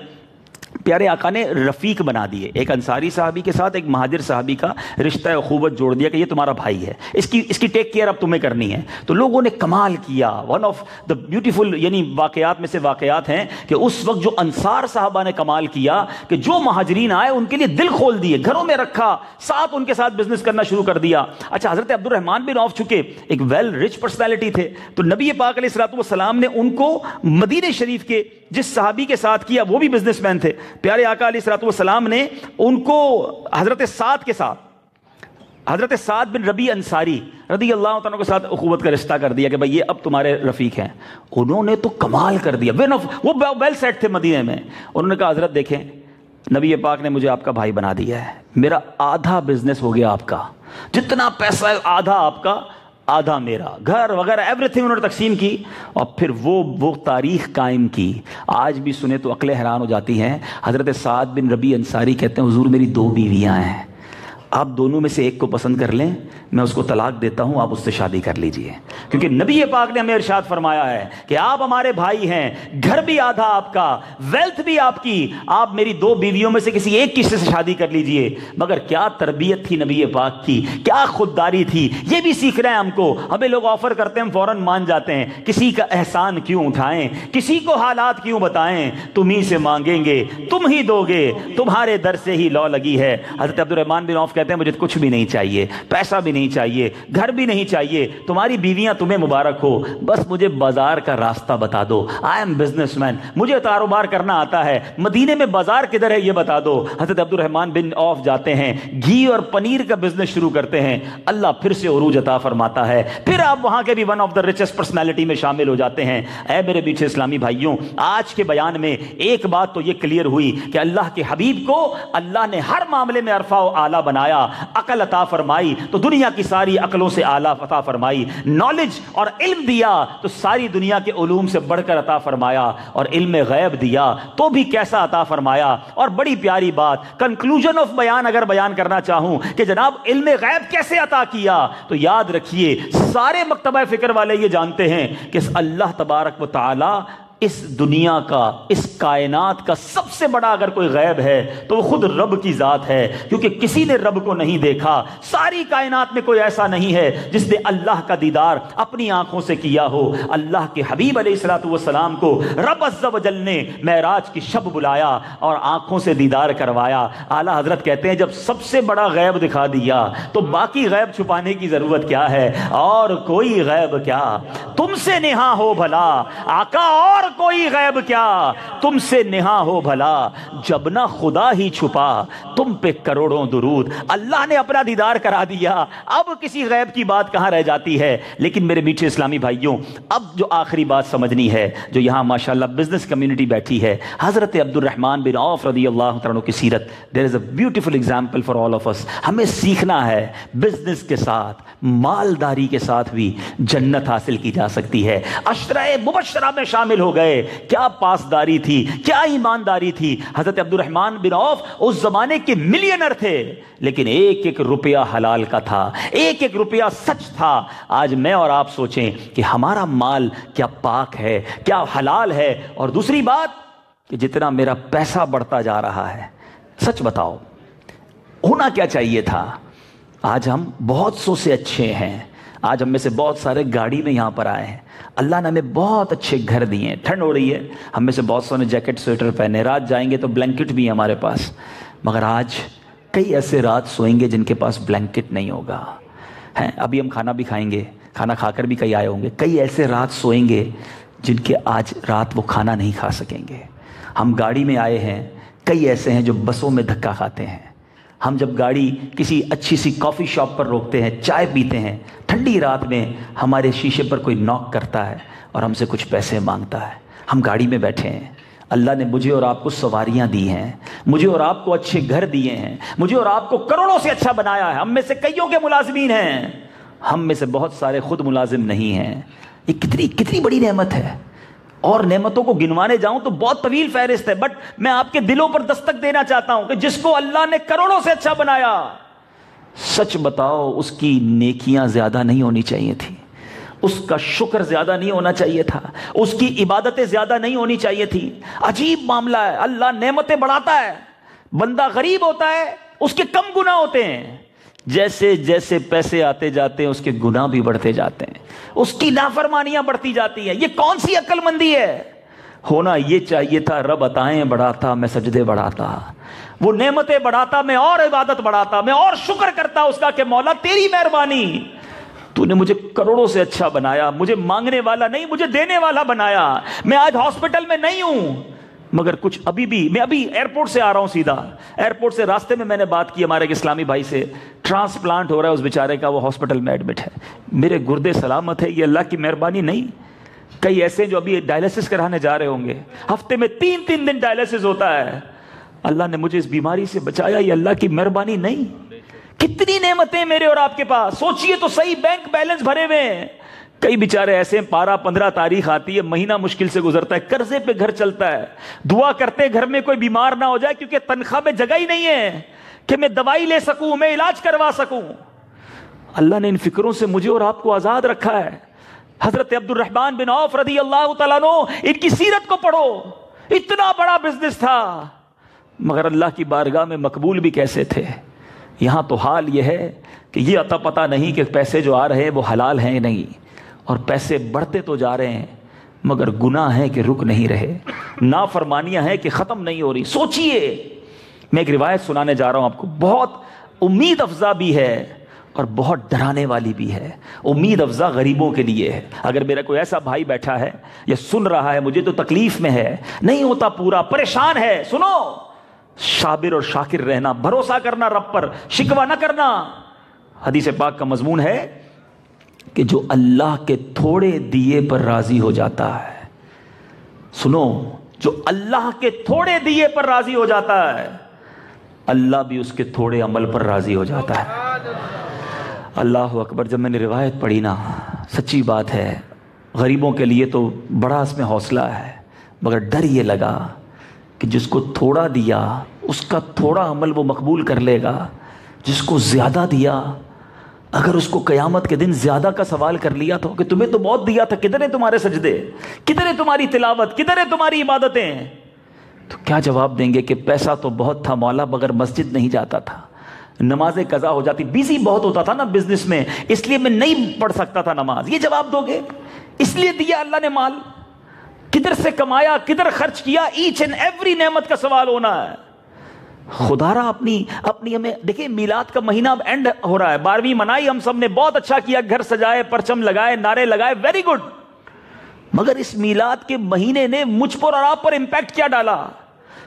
A: پیارے آقا نے رفیق بنا دیے, ایک انصاری صحابی کے ساتھ ایک مہاجر صحابی کا رشتہ اخوت جوڑ دیا کہ یہ تمہارا بھائی ہے, اس کی ٹیک کیئر اب تمہیں کرنی ہے. تو لوگوں نے کمال کیا. ون آف دا بیوٹیفل یعنی واقعات میں سے واقعات ہیں کہ اس وقت جو انصار صحابہ نے کمال کیا کہ جو مہاجرین آئے ان کے لیے دل کھول دیے, گھروں میں رکھا, ساتھ ان کے ساتھ بزنس کرنا شروع کر دیا. اچھا, حضرت عبد الرحمن بن عوف چکے ایک ویل رچ پرسنالٹی تھے, تو نبی پاک علیہ الصلوۃ والسلام نے ان کو مدینہ شریف کے جس صحابی کے ساتھ کیا وہ بھی بزنس مین تھے. پیارے آقا علیہ الصلوۃ والسلام نے ان کو حضرت سعد کے ساتھ حضرت سعد بن ربیع انصاری رضی اللہ تعالیٰ کے ساتھ اخوت کا رشتہ کر دیا کہ بھائی یہ اب تمہارے رفیق ہیں. انہوں نے تو کمال کر دیا, وہ ویل سیٹ تھے مدینے میں. انہوں نے کہا حضرت دیکھیں نبی پاک نے مجھے آپ کا بھائی بنا دیا ہے, میرا آدھا بزنس ہو گیا آپ کا, جتنا پیسہ ہے آدھا آپ کا آدھا میرا, گھر وغیرہ ایوری تھنگ انہوں نے تقسیم کی. اور پھر وہ تاریخ قائم کی. آج بھی سنے تو عقلیں حیران ہو جاتی ہیں. حضرت سعد بن ربیع انصاری کہتے ہیں حضور میری 2 بیویاں ہیں, آپ دونوں میں سے ایک کو پسند کر لیں, میں اس کو طلاق دیتا ہوں, آپ اس سے شادی کر لیجئے. کیونکہ نبی پاک نے ہمیں ارشاد فرمایا ہے کہ آپ ہمارے بھائی ہیں, گھر بھی آدھا آپ کا, ویلتھ بھی آپ کی, آپ میری 2 بیویوں میں سے کسی ایک کی سے شادی کر لیجئے. مگر کیا تربیت تھی نبی پاک کی, کیا خودداری تھی, یہ بھی سیکھنا ہے ہم کو. ہمیں لوگ آفر کرتے ہیں, ہم فوراً مان جاتے ہیں. کسی کا احسان کیوں اٹھائیں, کسی کو حالات کیوں بتائیں, تم ہی سے مانگیں گے تم ہی دو گے, تمہارے در سے ہی لو لگی ہے. حضرت عبد الرحمن بن عوف کہتے ہیں مجھے کچھ بھی نہیں چاہیے, پیسہ بھی نہیں چاہیے, گھر بھی نہیں چاہیے, تمہاری بیویاں تمہیں مبارک ہو, بس مجھے بازار کا راستہ بتا دو. آئی ایم بزنس مین, مجھے کاروبار کرنا آتا ہے, مدینے میں بازار کدھر ہے یہ بتا دو. حضرت عبد الرحمن بن عوف جاتے ہیں, گھی اور پنیر کا بزنس شروع کرتے ہیں, اللہ پھر سے عروج عطا فرماتا ہے. پھر آپ وہاں کے بھی one of the richest personality میں شامل ہو جاتے ہیں. اے میرے پیچھے اسلامی بھائیوں, آج کے بیان میں ایک بات تو یہ کلیئر ہوئی کہ اللہ کے حبیب کو اللہ نے ہر معاملے میں عرفہ و اعلیٰ بنایا, عقل عطا فرمائی تو دنیا کی ساری عقلوں سے اعلیٰ عطا فرمائی, نالج اور علم دیا تو ساری دنیا کے علوم سے بڑھ کر عطا فرمایا, اور علم غیب دیا تو بھی کیسا عطا فرمایا. اور بڑی پیاری بات, کنکلوژن آف بیان اگر بیان کرنا چاہوں کہ جناب علم غیب کیسے عطا کیا, تو یاد رکھیے سارے مکتبہ فکر والے یہ جانتے ہیں کہ اللہ تبارک و تعالی اس دنیا کا, اس کائنات کا سب سے بڑا اگر کوئی غیب ہے تو وہ خود رب کی ذات ہے, کیونکہ کسی نے رب کو نہیں دیکھا. ساری کائنات میں کوئی ایسا نہیں ہے جس نے اللہ کا دیدار اپنی آنکھوں سے کیا ہو. اللہ کے حبیب علیہ الصلوۃ والسلام کو رب عز و جل نے معراج کی شب بلایا اور آنکھوں سے دیدار کروایا. اعلیٰ حضرت کہتے ہیں جب سب سے بڑا غیب دکھا دیا تو باقی غیب چھپانے کی ضرورت کیا ہے, اور کوئی غیب کیا تم سے نہا ہو بھلا آقا, اور کوئی غیب کیا تم سے نہا ہو بھلا, جب نہ خدا ہی چھپا تم پہ کروڑوں درود. اللہ نے اپنا دیدار کرا دیا, اب کسی غیب کی بات کہاں رہ جاتی ہے. لیکن میرے میٹھے اسلامی بھائیوں, اب جو آخری بات سمجھنی ہے, جو یہاں ماشاءاللہ بزنس کمیونٹی بیٹھی ہے, حضرت عبد الرحمن بن عوف رضی اللہ تعالیٰ کی سیرت, there is a beautiful example for all of us. ہمیں سیکھنا ہے بزنس کے ساتھ, مالداری کے ساتھ بھی جنت حاصل کی جا سکتی ہے. عشرہ مبشرہ میں شامل ہو گئے, کیا پاسداری تھی, کیا ایمانداری تھی. حضرت عبد الرحمن بن عوف اس زمانے کے ملینر تھے, لیکن ایک ایک روپیہ حلال کا تھا, ایک ایک روپیہ سچ تھا. آج میں اور آپ سوچیں کہ ہمارا مال کیا پاک ہے, کیا حلال ہے. اور دوسری بات کہ جتنا میرا پیسہ بڑھتا جا رہا ہے, سچ بتاؤ ہونا کیا چاہیے تھا. آج ہم بہت سو سے اچھے ہیں, آج ہم میں سے بہت سارے گاڑی میں یہاں پر آئے ہیں, اللہ نے ہمیں بہت اچھے گھر دیے ہیں, ٹھنڈ ہو رہی ہے, ہم میں سے بہت سو نے جیکٹ سویٹر پہنے, رات جائیں گے تو بلینکٹ بھی ہے ہمارے پاس. مگر آج کئی ایسے رات سوئیں گے جن کے پاس بلینکٹ نہیں ہوگا. ہیں ابھی ہم کھانا بھی کھائیں گے, کھانا کھا کر بھی کئی آئے ہوں گے, کئی ایسے رات سوئیں گے جن کے آج رات وہ کھانا نہیں کھا سکیں گے. ہم گاڑی میں آئے ہیں, کئی ایسے ہیں جو بسوں میں دھکا کھاتے ہیں. ہم جب گاڑی کسی اچھی سی کافی شاپ پر روکتے ہیں, چائے پیتے ہیں, ٹھنڈی رات میں ہمارے شیشے پر کوئی ناک کرتا ہے اور ہم سے کچھ پیسے مانگتا ہے. ہم گاڑی میں بیٹھے ہیں, اللہ نے مجھے اور آپ کو سواریاں دی ہیں, مجھے اور آپ کو اچھے گھر دیے ہیں, مجھے اور آپ کو کروڑوں سے اچھا بنایا ہے. ہم میں سے کئیوں کے ملازمین ہیں, ہم میں سے بہت سارے خود ملازم نہیں ہیں. یہ کتنی بڑی نعمت ہے. اور نعمتوں کو گنوانے جاؤں تو بہت طویل فہرست ہے, بٹ میں آپ کے دلوں پر دستک دینا چاہتا ہوں کہ جس کو اللہ نے کروڑوں سے اچھا بنایا, سچ بتاؤ اس کی نیکیاں زیادہ نہیں ہونی چاہیے تھی, اس کا شکر زیادہ نہیں ہونا چاہیے تھا, اس کی عبادتیں زیادہ نہیں ہونی چاہیے تھی. عجیب معاملہ ہے, اللہ نعمتیں بڑھاتا ہے, بندہ غریب ہوتا ہے اس کے کم گناہ ہوتے ہیں. جیسے جیسے پیسے آتے جاتے ہیں اس کے گناہ بھی بڑھتے جاتے ہیں, اس کی نافرمانیاں بڑھتی جاتی ہیں. یہ کون سی عقل مندی ہے؟ ہونا یہ چاہیے تھا رب عطائیں بڑھاتا, میں سجدے بڑھاتا, وہ نعمتیں بڑھاتا, میں اور عبادت بڑھاتا, میں اور شکر کرتا اس کا کہ مولا تیری مہربانی, تو نے مجھے کروڑوں سے اچھا بنایا, مجھے مانگنے والا نہیں مجھے دینے والا بنایا. میں آج ہاسپٹل میں نہیں ہوں, مگر کچھ ابھی بھی، میں ابھی ایئرپورٹ سے آ رہا ہوں، سیدھا ایئرپورٹ سے راستے میں نے بات کی ہمارے ایک اسلامی بھائی سے، ٹرانسپلانٹ ہو رہا ہے اس بیچارے کا، وہ ہاسپٹل میں ایڈمٹ ہے، میرے گردے سلامت ہے، یہ اللہ کی مہربانی نہیں؟ کئی ایسے جو ابھی ڈائلیسس کرانے جا رہے ہوں گے، ہفتے میں 3 دن ڈائلیسس ہوتا ہے، اللہ نے مجھے اس بیماری سے بچایا، یہ اللہ کی مہربانی نہیں؟ کتنی نعمتیں میرے اور آپ کے پاس، سوچئے تو صحیح، بینک بیلنس بھرے ہوئے ہیں۔ کئی بیچارے ایسے 12-15 تاریخ آتی ہے، مہینہ مشکل سے گزرتا ہے، قرضے پہ گھر چلتا ہے، دعا کرتے ہیں گھر میں کوئی بیمار نہ ہو جائے، کیونکہ تنخواہ میں جگہ ہی نہیں ہے کہ میں دوائی لے سکوں، میں علاج کروا سکوں۔ اللہ نے ان فکروں سے مجھے اور آپ کو آزاد رکھا ہے۔ حضرت عبد الرحمن بن عوف رضی اللہ تعالیٰ عنہ، ان کی سیرت کو پڑھو، اتنا بڑا بزنس تھا مگر اللہ کی بارگاہ میں مقبول بھی کیسے تھے۔ یہاں تو حال یہ ہے کہ یہ عطا پتہ نہیں کہ پیسے جو آ رہے ہیں وہ حلال ہیں نہیں، اور پیسے بڑھتے تو جا رہے ہیں مگر گناہ ہے کہ رک نہیں رہے، نافرمانیاں ہیں کہ ختم نہیں ہو رہی۔ سوچئے، میں ایک روایت سنانے جا رہا ہوں آپ کو، بہت امید افزا بھی ہے اور بہت ڈرانے والی بھی ہے۔ امید افزا غریبوں کے لیے ہے۔ اگر میرا کوئی ایسا بھائی بیٹھا ہے یا سن رہا ہے، مجھے تو تکلیف میں ہے، نہیں ہوتا پورا، پریشان ہے، سنو، صابر اور شاکر رہنا، بھروسہ کرنا رب پر، شکوہ نہ کرنا۔ حدیث پاک کا مضمون ہے کہ جو اللہ کے تھوڑے دیے پر راضی ہو جاتا ہے، سنو، جو اللہ کے تھوڑے دیے پر راضی ہو جاتا ہے، اللہ بھی اس کے تھوڑے عمل پر راضی ہو جاتا ہے۔ اللہ اکبر۔ جب میں نے روایت پڑھی نا، سچی بات ہے، غریبوں کے لیے تو بڑا اس میں حوصلہ ہے، مگر ڈر یہ لگا کہ جس کو تھوڑا دیا اس کا تھوڑا عمل وہ مقبول کر لے گا، جس کو زیادہ دیا اگر اس کو قیامت کے دن زیادہ کا سوال کر لیا تو کہ تمہیں تو بہت دیا تھا، کدھر ہیں تمہارے سجدے، کدھر ہے تمہاری تلاوت، کدھر ہے تمہاری عبادتیں، تو کیا جواب دیں گے کہ پیسہ تو بہت تھا مولا مگر مسجد نہیں جاتا تھا، نمازیں قضا ہو جاتی، بیزی بہت ہوتا تھا نا بزنس میں، اس لیے میں نہیں پڑھ سکتا تھا نماز۔ یہ جواب دو گے؟ اس لیے دیا اللہ نے مال، کدھر سے کمایا، کدھر خرچ کیا، ایچ اینڈ ایوری نعمت کا سوال ہونا ہے۔ خدا را اپنی ہمیں دیکھیں، میلاد کا مہینہ اب اینڈ ہو رہا ہے، 12ویں منائی ہم سب نے، بہت اچھا کیا، گھر سجائے، پرچم لگائے، نعرے لگائے، ویری گڈ، مگر اس میلاد کے مہینے نے مجھ پر اور آپ پر امپیکٹ کیا ڈالا؟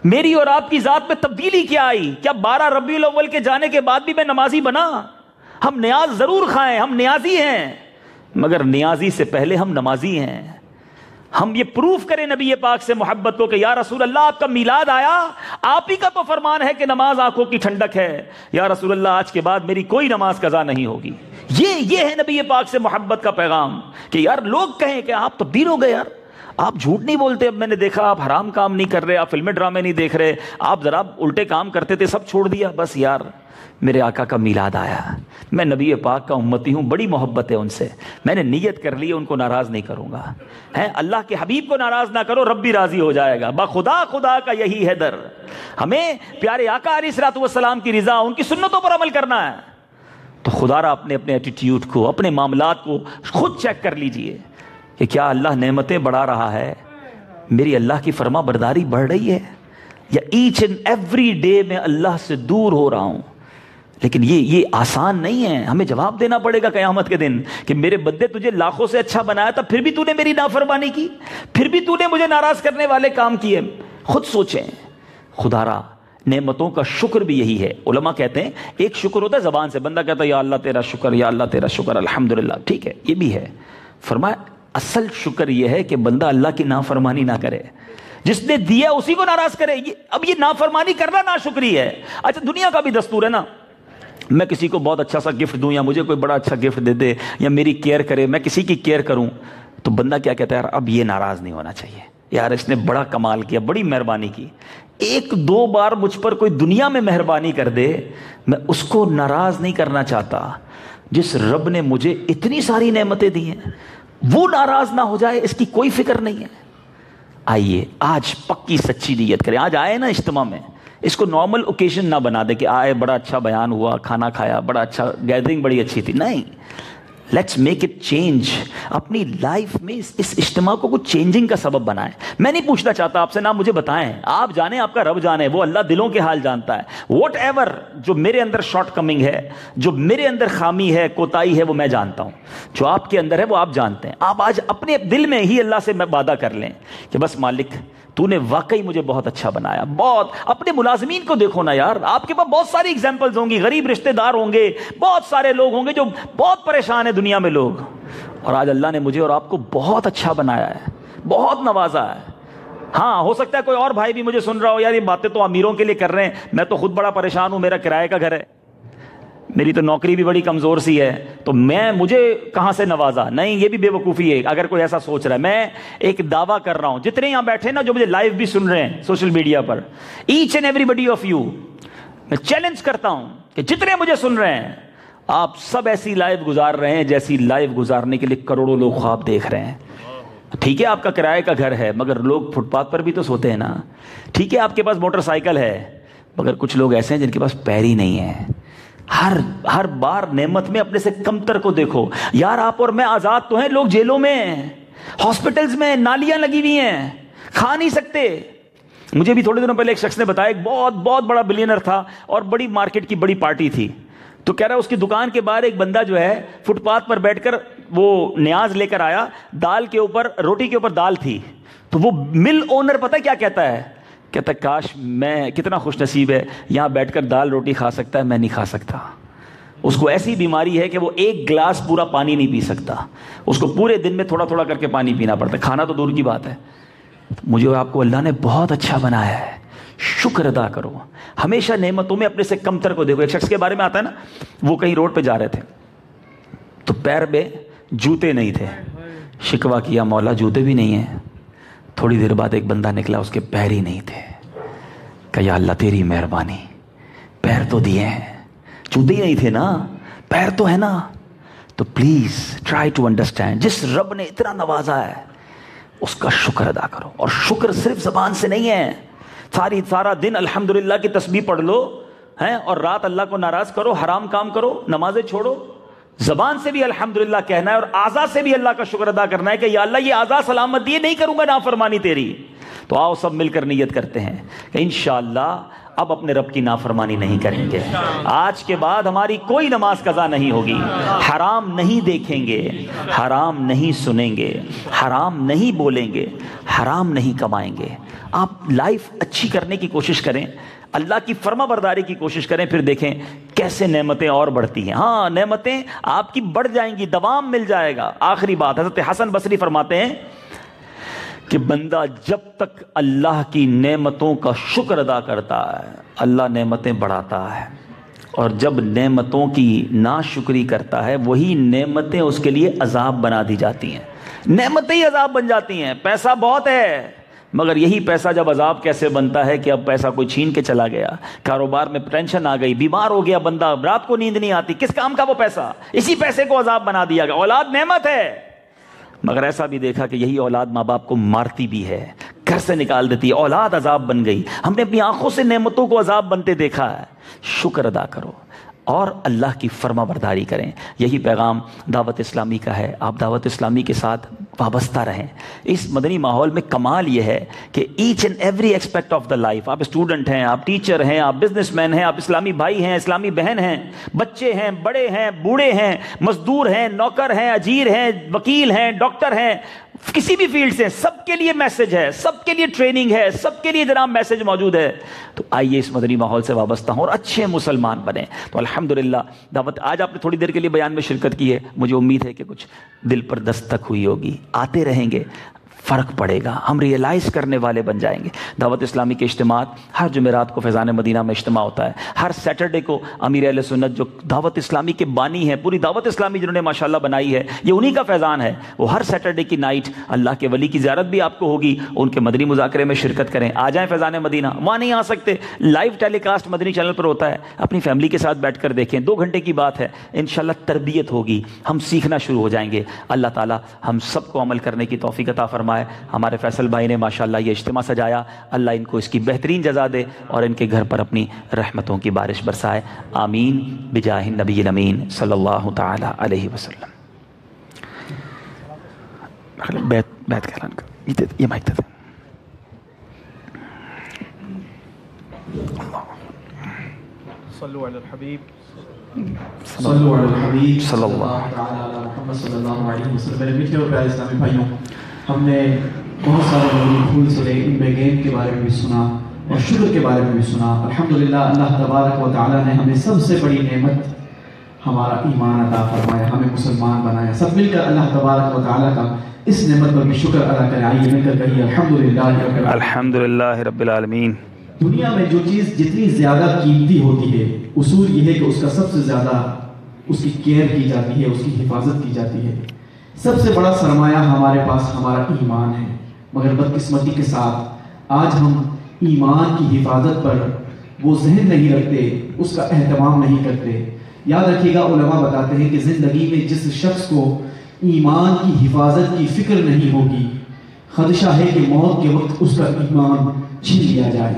A: میری اور آپ کی ذات میں تبدیلی کیا آئی؟ کیا 12 ربیع الاول کے جانے کے بعد بھی میں نمازی بنا؟ ہم نیاز ضرور کھائیں، ہم نیازی ہیں، مگر نیازی سے پہلے ہم نمازی ہیں۔ ہم یہ پروف کریں نبی پاک سے محبت کو کہ یا رسول اللہ آپ کا میلاد آیا، آپ ہی کا تو فرمان ہے کہ نماز آنکھوں کی ٹھنڈک ہے، یا رسول اللہ آج کے بعد میری کوئی نماز قضا نہیں ہوگی۔ یہ ہے نبی پاک سے محبت کا پیغام کہ یار لوگ کہیں کہ آپ تبدیل ہو گئے، یار آپ جھوٹ نہیں بولتے، اب میں نے دیکھا آپ حرام کام نہیں کر رہے، آپ فلمیں ڈرامے نہیں دیکھ رہے، آپ ذرا الٹے کام کرتے تھے، سب چھوڑ دیا۔ بس یار میرے آقا کا میلاد آیا، میں نبی پاک کا امتی ہوں، بڑی محبت ہے ان سے، میں نے نیت کر لی ان کو ناراض نہیں کروں گا، اللہ کے حبیب کو ناراض نہ کرو، رب بھی راضی ہو جائے گا، بخدا خدا کا یہی ہے در۔ ہمیں پیارے آقا علیہ الصلوۃ والسلام کی رضا، ان کی سنتوں پر عمل کرنا ہے، تو خدا را اپنے ایٹیٹیوڈ کو، اپنے معاملات کو خود چیک کر لیجئے کہ کیا اللہ نعمتیں بڑھا رہا ہے، میری اللہ کی فرما برداری بڑھ رہی ہے، یا ایچ اینڈ ایوری ڈے میں اللہ سے دور ہو رہا ہوں۔ لیکن یہ آسان نہیں ہے، ہمیں جواب دینا پڑے گا قیامت کے دن کہ میرے بندے تجھے لاکھوں سے اچھا بنایا تھا، پھر بھی تو نے میری نافرمانی کی، پھر بھی تو نے مجھے ناراض کرنے والے کام کیے۔ خود سوچیں، خدا را نعمتوں کا شکر بھی یہی ہے۔ علماء کہتے ہیں ایک شکر ہوتا ہے زبان سے، بندہ کہتا ہے یا اللہ تیرا شکر، یا اللہ تیرا شکر، الحمدللہ، ٹھیک ہے، یہ بھی ہے۔ فرمایا اصل شکر یہ ہے کہ بندہ اللہ کی نافرمانی نہ کرے، جس نے دیا اسی کو ناراض کرے۔ اب یہ نافرمانی کرنا ناشکری ہے۔ اچھا دنیا کا بھی دستور ہے نا، میں کسی کو بہت اچھا سا گفٹ دوں، یا مجھے کوئی بڑا اچھا گفٹ دے دے، یا میری کیئر کرے، میں کسی کی کیئر کروں، تو بندہ کیا کہتا ہے، یار اب یہ ناراض نہیں ہونا چاہیے، یار اس نے بڑا کمال کیا، بڑی مہربانی کی۔ 1-2 بار مجھ پر کوئی دنیا میں مہربانی کر دے، میں اس کو ناراض نہیں کرنا چاہتا۔ جس رب نے مجھے اتنی ساری نعمتیں دی ہیں وہ ناراض نہ ہو جائے، اس کی کوئی فکر نہیں ہے۔ آئیے آج پکی سچی نیت کریں، آج آئے نا اجتماع میں، اس کو نارمل اوکیشن نہ بنا دے کہ آئے بڑا اچھا بیان ہوا، کھانا کھایا، بڑا اچھا گیدرنگ بڑی اچھی تھی، نہیں، لیٹس میک اٹ چینج۔ اپنی لائف میں اس اجتماع کو کچھ چینجنگ کا سبب بنائیں۔ میں نہیں پوچھنا چاہتا آپ سے، نہ مجھے بتائیں، آپ جانیں، آپ کا رب جانے، وہ اللہ دلوں کے حال جانتا ہے۔ واٹ ایور جو میرے اندر شارٹ کمنگ ہے، جو میرے اندر خامی ہے، کوتاہی ہے، وہ میں جانتا ہوں، جو آپ کے اندر ہے وہ آپ جانتے ہیں۔ آپ آج اپنے دل میں ہی اللہ سے وعدہ کر لیں کہ بس مالک تو نے واقعی مجھے بہت اچھا بنایا. بہت. اپنے ملازمین کو دیکھو نا یار, آپ کے پاس بہت ساری ایگزامپلز ہوں گی, غریب رشتہ دار ہوں گے, بہت سارے لوگ ہوں گے جو بہت پریشان ہیں دنیا میں لوگ, اور آج اللہ نے مجھے اور آپ کو بہت اچھا بنایا ہے, بہت نوازا ہے. ہاں ہو سکتا ہے کوئی اور بھائی بھی مجھے سن رہا ہو, یار یہ باتیں تو امیروں کے لیے کر رہے ہیں, میں تو خود بڑا پریشان ہوں, میرا کرائے کا گھر ہے, میری تو نوکری بھی بڑی کمزور سی ہے, تو مجھے کہاں سے نوازا. نہیں, یہ بھی بے وقوفی ہے اگر کوئی ایسا سوچ رہا ہے. میں ایک دعویٰ کر رہا ہوں, جتنے یہاں بیٹھے نا جو مجھے لائیو بھی سن رہے ہیں سوشل میڈیا پر, each and everybody of you, میں چیلنج کرتا ہوں کہ جتنے مجھے سن رہے ہیں آپ سب ایسی لائف گزار رہے ہیں جیسی لائف گزارنے کے لیے کروڑوں لوگ خواب دیکھ رہے ہیں. ٹھیک ہے آپ کا کرائے کا گھر ہے, مگر لوگ فٹ پاتھ پر بھی تو سوتے ہیں نا. ٹھیک ہے آپ کے پاس موٹر سائیکل ہے, مگر کچھ لوگ ایسے ہیں جن کے پاس پیر ہی نہیں ہے. ہر بار نعمت میں اپنے سے کمتر کو دیکھو. یار آپ اور میں آزاد تو ہیں, لوگ جیلوں میں ہیں, ہاسپٹلز میں نالیاں لگی ہوئی ہیں, کھا نہیں سکتے. مجھے بھی تھوڑے دنوں پہلے ایک شخص نے بتایا, ایک بہت بڑا بلینئر تھا اور بڑی مارکیٹ کی بڑی پارٹی تھی, تو کہہ رہا ہے اس کی دکان کے باہر ایک بندہ جو ہے فٹ پاتھ پر بیٹھ کر وہ نیاز لے کر آیا, دال کے اوپر, روٹی کے اوپر دال تھی, تو وہ مل اونر پتہ کیا کہتا ہے, کہتا ہے کاش میں, کتنا خوش نصیب ہے یہاں بیٹھ کر دال روٹی کھا سکتا ہے, میں نہیں کھا سکتا. اس کو ایسی بیماری ہے کہ وہ ایک گلاس پورا پانی نہیں پی سکتا, اس کو پورے دن میں تھوڑا تھوڑا کر کے پانی پینا پڑتا ہے, کھانا تو دور کی بات ہے. مجھے اور آپ کو اللہ نے بہت اچھا بنایا ہے, شکر ادا کرو. ہمیشہ نعمتوں میں اپنے سے کمتر کو دیکھو. ایک شخص کے بارے میں آتا ہے نا, وہ کہیں روڈ پہ جا رہے تھے تو پیر میں جوتے نہیں تھے, شکوہ کیا مولا جوتے بھی نہیں ہیں. تھوڑی دیر بعد ایک بندہ نکلا, اس کے پیر ہی نہیں تھے. کہ یا اللہ تیری مہربانی, پیر تو دیے ہیں, جوتے ہی نہیں تھے نا, پیر تو ہے نا. تو پلیز ٹرائی ٹو انڈرسٹینڈ, جس رب نے اتنا نوازا ہے اس کا شکر ادا کرو. اور شکر صرف زبان سے نہیں ہے, سارا دن الحمدللہ کی تسبیح پڑھ لو ہیں, اور رات اللہ کو ناراض کرو, حرام کام کرو, نمازیں چھوڑو. زبان سے بھی الحمدللہ کہنا ہے اور اعضاء سے بھی اللہ کا شکر ادا کرنا ہے کہ یا اللہ یہ اعضاء سلامت دیے, نہیں کروں گا نافرمانی تیری. تو آؤ سب مل کر نیت کرتے ہیں کہ انشاءاللہ اب اپنے رب کی نافرمانی نہیں کریں گے. آج کے بعد ہماری کوئی نماز قضا نہیں ہوگی, حرام نہیں دیکھیں گے, حرام نہیں سنیں گے, حرام نہیں بولیں گے, حرام نہیں کمائیں گے. آپ لائف اچھی کرنے کی کوشش کریں, اللہ کی فرما برداری کی کوشش کریں, پھر دیکھیں کیسے نعمتیں اور بڑھتی ہیں. ہاں نعمتیں آپ کی بڑھ جائیں گی, دوام مل جائے گا. آخری بات, حضرت حسن بصری فرماتے ہیں کہ بندہ جب تک اللہ کی نعمتوں کا شکر ادا کرتا ہے اللہ نعمتیں بڑھاتا ہے, اور جب نعمتوں کی ناشکری کرتا ہے وہی نعمتیں اس کے لیے عذاب بنا دی جاتی ہیں. نعمتیں ہی عذاب بن جاتی ہیں. پیسہ بہت ہے, مگر یہی پیسہ جب عذاب کیسے بنتا ہے کہ اب پیسہ کوئی چھین کے چلا گیا, کاروبار میں ٹینشن آ گئی, بیمار ہو گیا بندہ, رات کو نیند نہیں آتی, کس کام کا وہ پیسہ, اسی پیسے کو عذاب بنا دیا گیا. اولاد نعمت ہے, مگر ایسا بھی دیکھا کہ یہی اولاد ماں باپ کو مارتی بھی ہے, گھر سے نکال دیتی ہے, اولاد عذاب بن گئی. ہم نے اپنی آنکھوں سے نعمتوں کو عذاب بنتے دیکھا ہے. شکر ادا کرو اور اللہ کی فرما برداری کریں. یہی پیغام دعوت اسلامی کا ہے. آپ دعوت اسلامی کے ساتھ وابستہ رہیں. اس مدنی ماحول میں کمال یہ ہے کہ each and every aspect of the life, آپ اسٹوڈنٹ ہیں, آپ ٹیچر ہیں, آپ بزنس مین ہیں, آپ اسلامی بھائی ہیں, اسلامی بہن ہیں, بچے ہیں, بڑے ہیں, بوڑھے ہیں, مزدور ہیں, نوکر ہیں, اجیر ہیں, وکیل ہیں, ڈاکٹر ہیں, کسی بھی فیلڈ سے, سب کے لیے میسج ہے, سب کے لیے ٹریننگ ہے, سب کے لیے جناب میسج موجود ہے. تو آئیے اس مدنی ماحول سے وابستہ ہوں اور اچھے مسلمان بنیں. تو الحمدللہ دعوت, آج آپ نے تھوڑی دیر کے لیے بیان میں شرکت کی ہے, مجھے امید ہے کہ کچھ دل پر دستک ہوئی ہوگی. آتے رہیں گے, فرق پڑے گا, ہم ریئلائز کرنے والے بن جائیں گے. دعوت اسلامی کے اجتماعات ہر جمعرات کو فیضان مدینہ میں اجتماع ہوتا ہے. ہر سیٹرڈے کو امیر اہل سنت جو دعوت اسلامی کے بانی ہیں, پوری دعوت اسلامی جنہوں نے ماشاءاللہ بنائی ہے, یہ انہی کا فیضان ہے. وہ ہر سیٹرڈے کی نائٹ اللہ کے ولی کی زیارت بھی آپ کو ہوگی, ان کے مدنی مذاکرے میں شرکت کریں. آ جائیں فیضان مدینہ, وہاں نہیں آ سکتے لائیو ٹیلی کاسٹ مدنی چینل پر ہوتا ہے, اپنی فیملی کے ساتھ بیٹھ کر دیکھیں. 2 گھنٹے کی بات ہے, انشاءاللہ تربیت ہوگی, ہم سیکھنا شروع ہو جائیں گے. اللہ تعالی ہم سب کو عمل کرنے کی توفیق عطا فرمائے. ہمارے فیصل بھائی نے ماشاءاللہ یہ اجتماع سجایا, اللہ ان کو اس کی بہترین جزا دے اور ان کے گھر پر اپنی رحمتوں کی بارش برسائے. آمین بجاہ النبی الامین صلی اللہ تعالی علیہ وسلم. بیت کا اعلان کر, یہ مائک دے دیں.
B: صلو علی الحبیب
C: صلو علی الحبیب
A: صلی اللہ
C: تعالی علی محمد صلی اللہ علیہ وسلم. میرے میٹھے اور پیارے اسلامی بھائیوں, ہم نے بہت سارے لوگوں نے پھول سے ان بیگین کے بارے میں بھی سنا اور شکر کے بارے میں بھی سنا. الحمدللہ اللہ تبارک و تعالیٰ نے ہمیں سب سے بڑی نعمت ہمارا ایمان عطا فرمایا, ہمیں مسلمان بنایا. سب مل کر اللہ تبارک و تعالیٰ کا اس نعمت پر بھی شکر ادا کریں. آئیے مل کر کہیے
A: الحمدللہ رب العالمین.
C: دنیا میں جو چیز جتنی زیادہ قیمتی ہوتی ہے, اصول یہ ہے کہ اس کا سب سے زیادہ اس کی کیئر کی جاتی ہے, اس کی حفاظت کی جاتی ہے. سب سے بڑا سرمایہ ہمارے پاس ہمارا ایمان ہے, مگر بدقسمتی کے ساتھ آج ہم ایمان کی حفاظت پر وہ ذہن نہیں رکھتے, اس کا اہتمام نہیں کرتے. یاد رکھیے گا, علماء بتاتے ہیں کہ زندگی میں جس شخص کو ایمان کی حفاظت کی فکر نہیں ہوگی, خدشہ ہے کہ موت کے وقت اس کا ایمان چھین لیا جائے.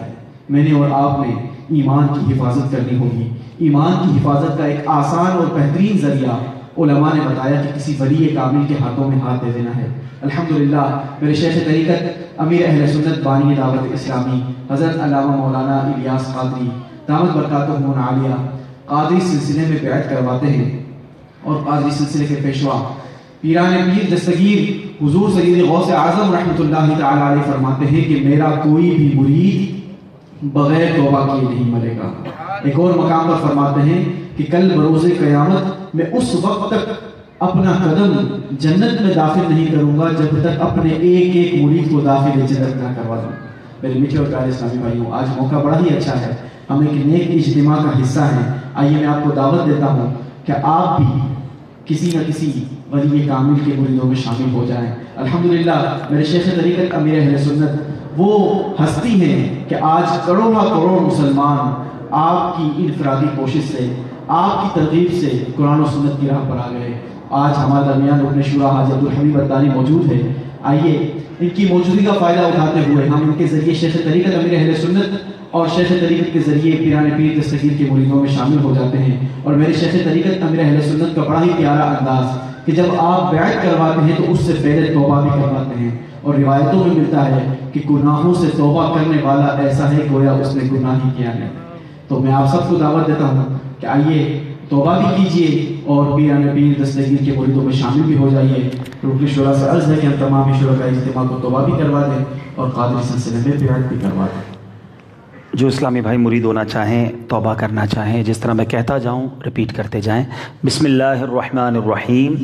C: میں نے اور آپ نے ایمان کی حفاظت کرنی ہوگی. ایمان کی حفاظت کا ایک آسان اور بہترین ذریعہ علماء نے بتایا کہ کسی ولی کامل کے ہاتھوں میں ہاتھ دے دینا ہے. الحمدللہ میرے شیخ طریقت امیر اہل سنت بانی دعوت اسلامی حضرت علامہ مولانا الیاس قادری دامت برکاتہم عالیہ قادری سلسلے میں بیعت کرواتے ہیں, اور قادری سلسلے کے پیشوا پیران پیر دستگیر حضور سید غوث اعظم رحمۃ اللہ تعالی علیہ فرماتے ہیں کہ میرا کوئی بھی مرید بغیر توبہ کیے نہیں مرے گا. ایک اور مقام پر فرماتے ہیں کہ کل بروز قیامت میں اس وقت تک اپنا قدم جنت میں داخل نہیں کروں گا جب تک اپنے ایک ایک مرید کو داخل جنت نہ کروا دوں. میرے میٹھے اور پیارے اسلامی بھائیوں, آج موقع بڑا ہی اچھا ہے, ہم ایک نیک اجتماع کا حصہ ہیں. آئیے میں آپ کو دعوت دیتا ہوں کہ آپ بھی کسی نہ کسی ولی کامل کے مریدوں میں شامل ہو جائیں. الحمدللہ میرے شیخ طریقت امیر اہل سنت وہ ہستی ہیں کہ آج کروڑوں کروڑ مسلمان آپ کی انفرادی کوشش سے, آپ کی ترغیب سے قرآن و سنت کی راہ پر آ گئے. آج ہمارے درمیان رکن شورا حاجی عبدالحمید الدانی موجود ہے. آئیے ان کی موجودگی کا فائدہ اٹھاتے ہوئے ہم ان کے ذریعے شیخ طریقت امیر اہل سنت اور شیخ طریقت کے ذریعے پیران پیر دستگیر کے مریدوں میں شامل ہو جاتے ہیں. اور میرے شیخ طریقت امیر اہل سنت کا بڑا ہی پیارا انداز کہ جب آپ بیعت کرواتے ہیں تو اس سے پہلے توبہ بھی کرواتے ہیں, اور روایتوں میں ملتا ہے کہ گناہوں سے توبہ کرنے والا ایسا ہے گویا اس نے گناہ ہی کیا ہے. تو میں آپ سب کو دعوت دیتا ہوں کہ آئیے توبہ بھی کیجئے اور پیران پیر دستگیر کے مریدوں میں شامل بھی ہو جائیے. رکن شورا سے عرض ہے کہ ہم تمام شرکاء اجتماع کو توبہ بھی کروا دیں اور قادری سلسلے میں بیعت بھی کروا دیں.
A: جو اسلامی بھائی مرید ہونا چاہیں, توبہ کرنا چاہیں, جس طرح میں کہتا جاؤں ریپیٹ کرتے جائیں. بسم اللہ الرحمن الرحیم.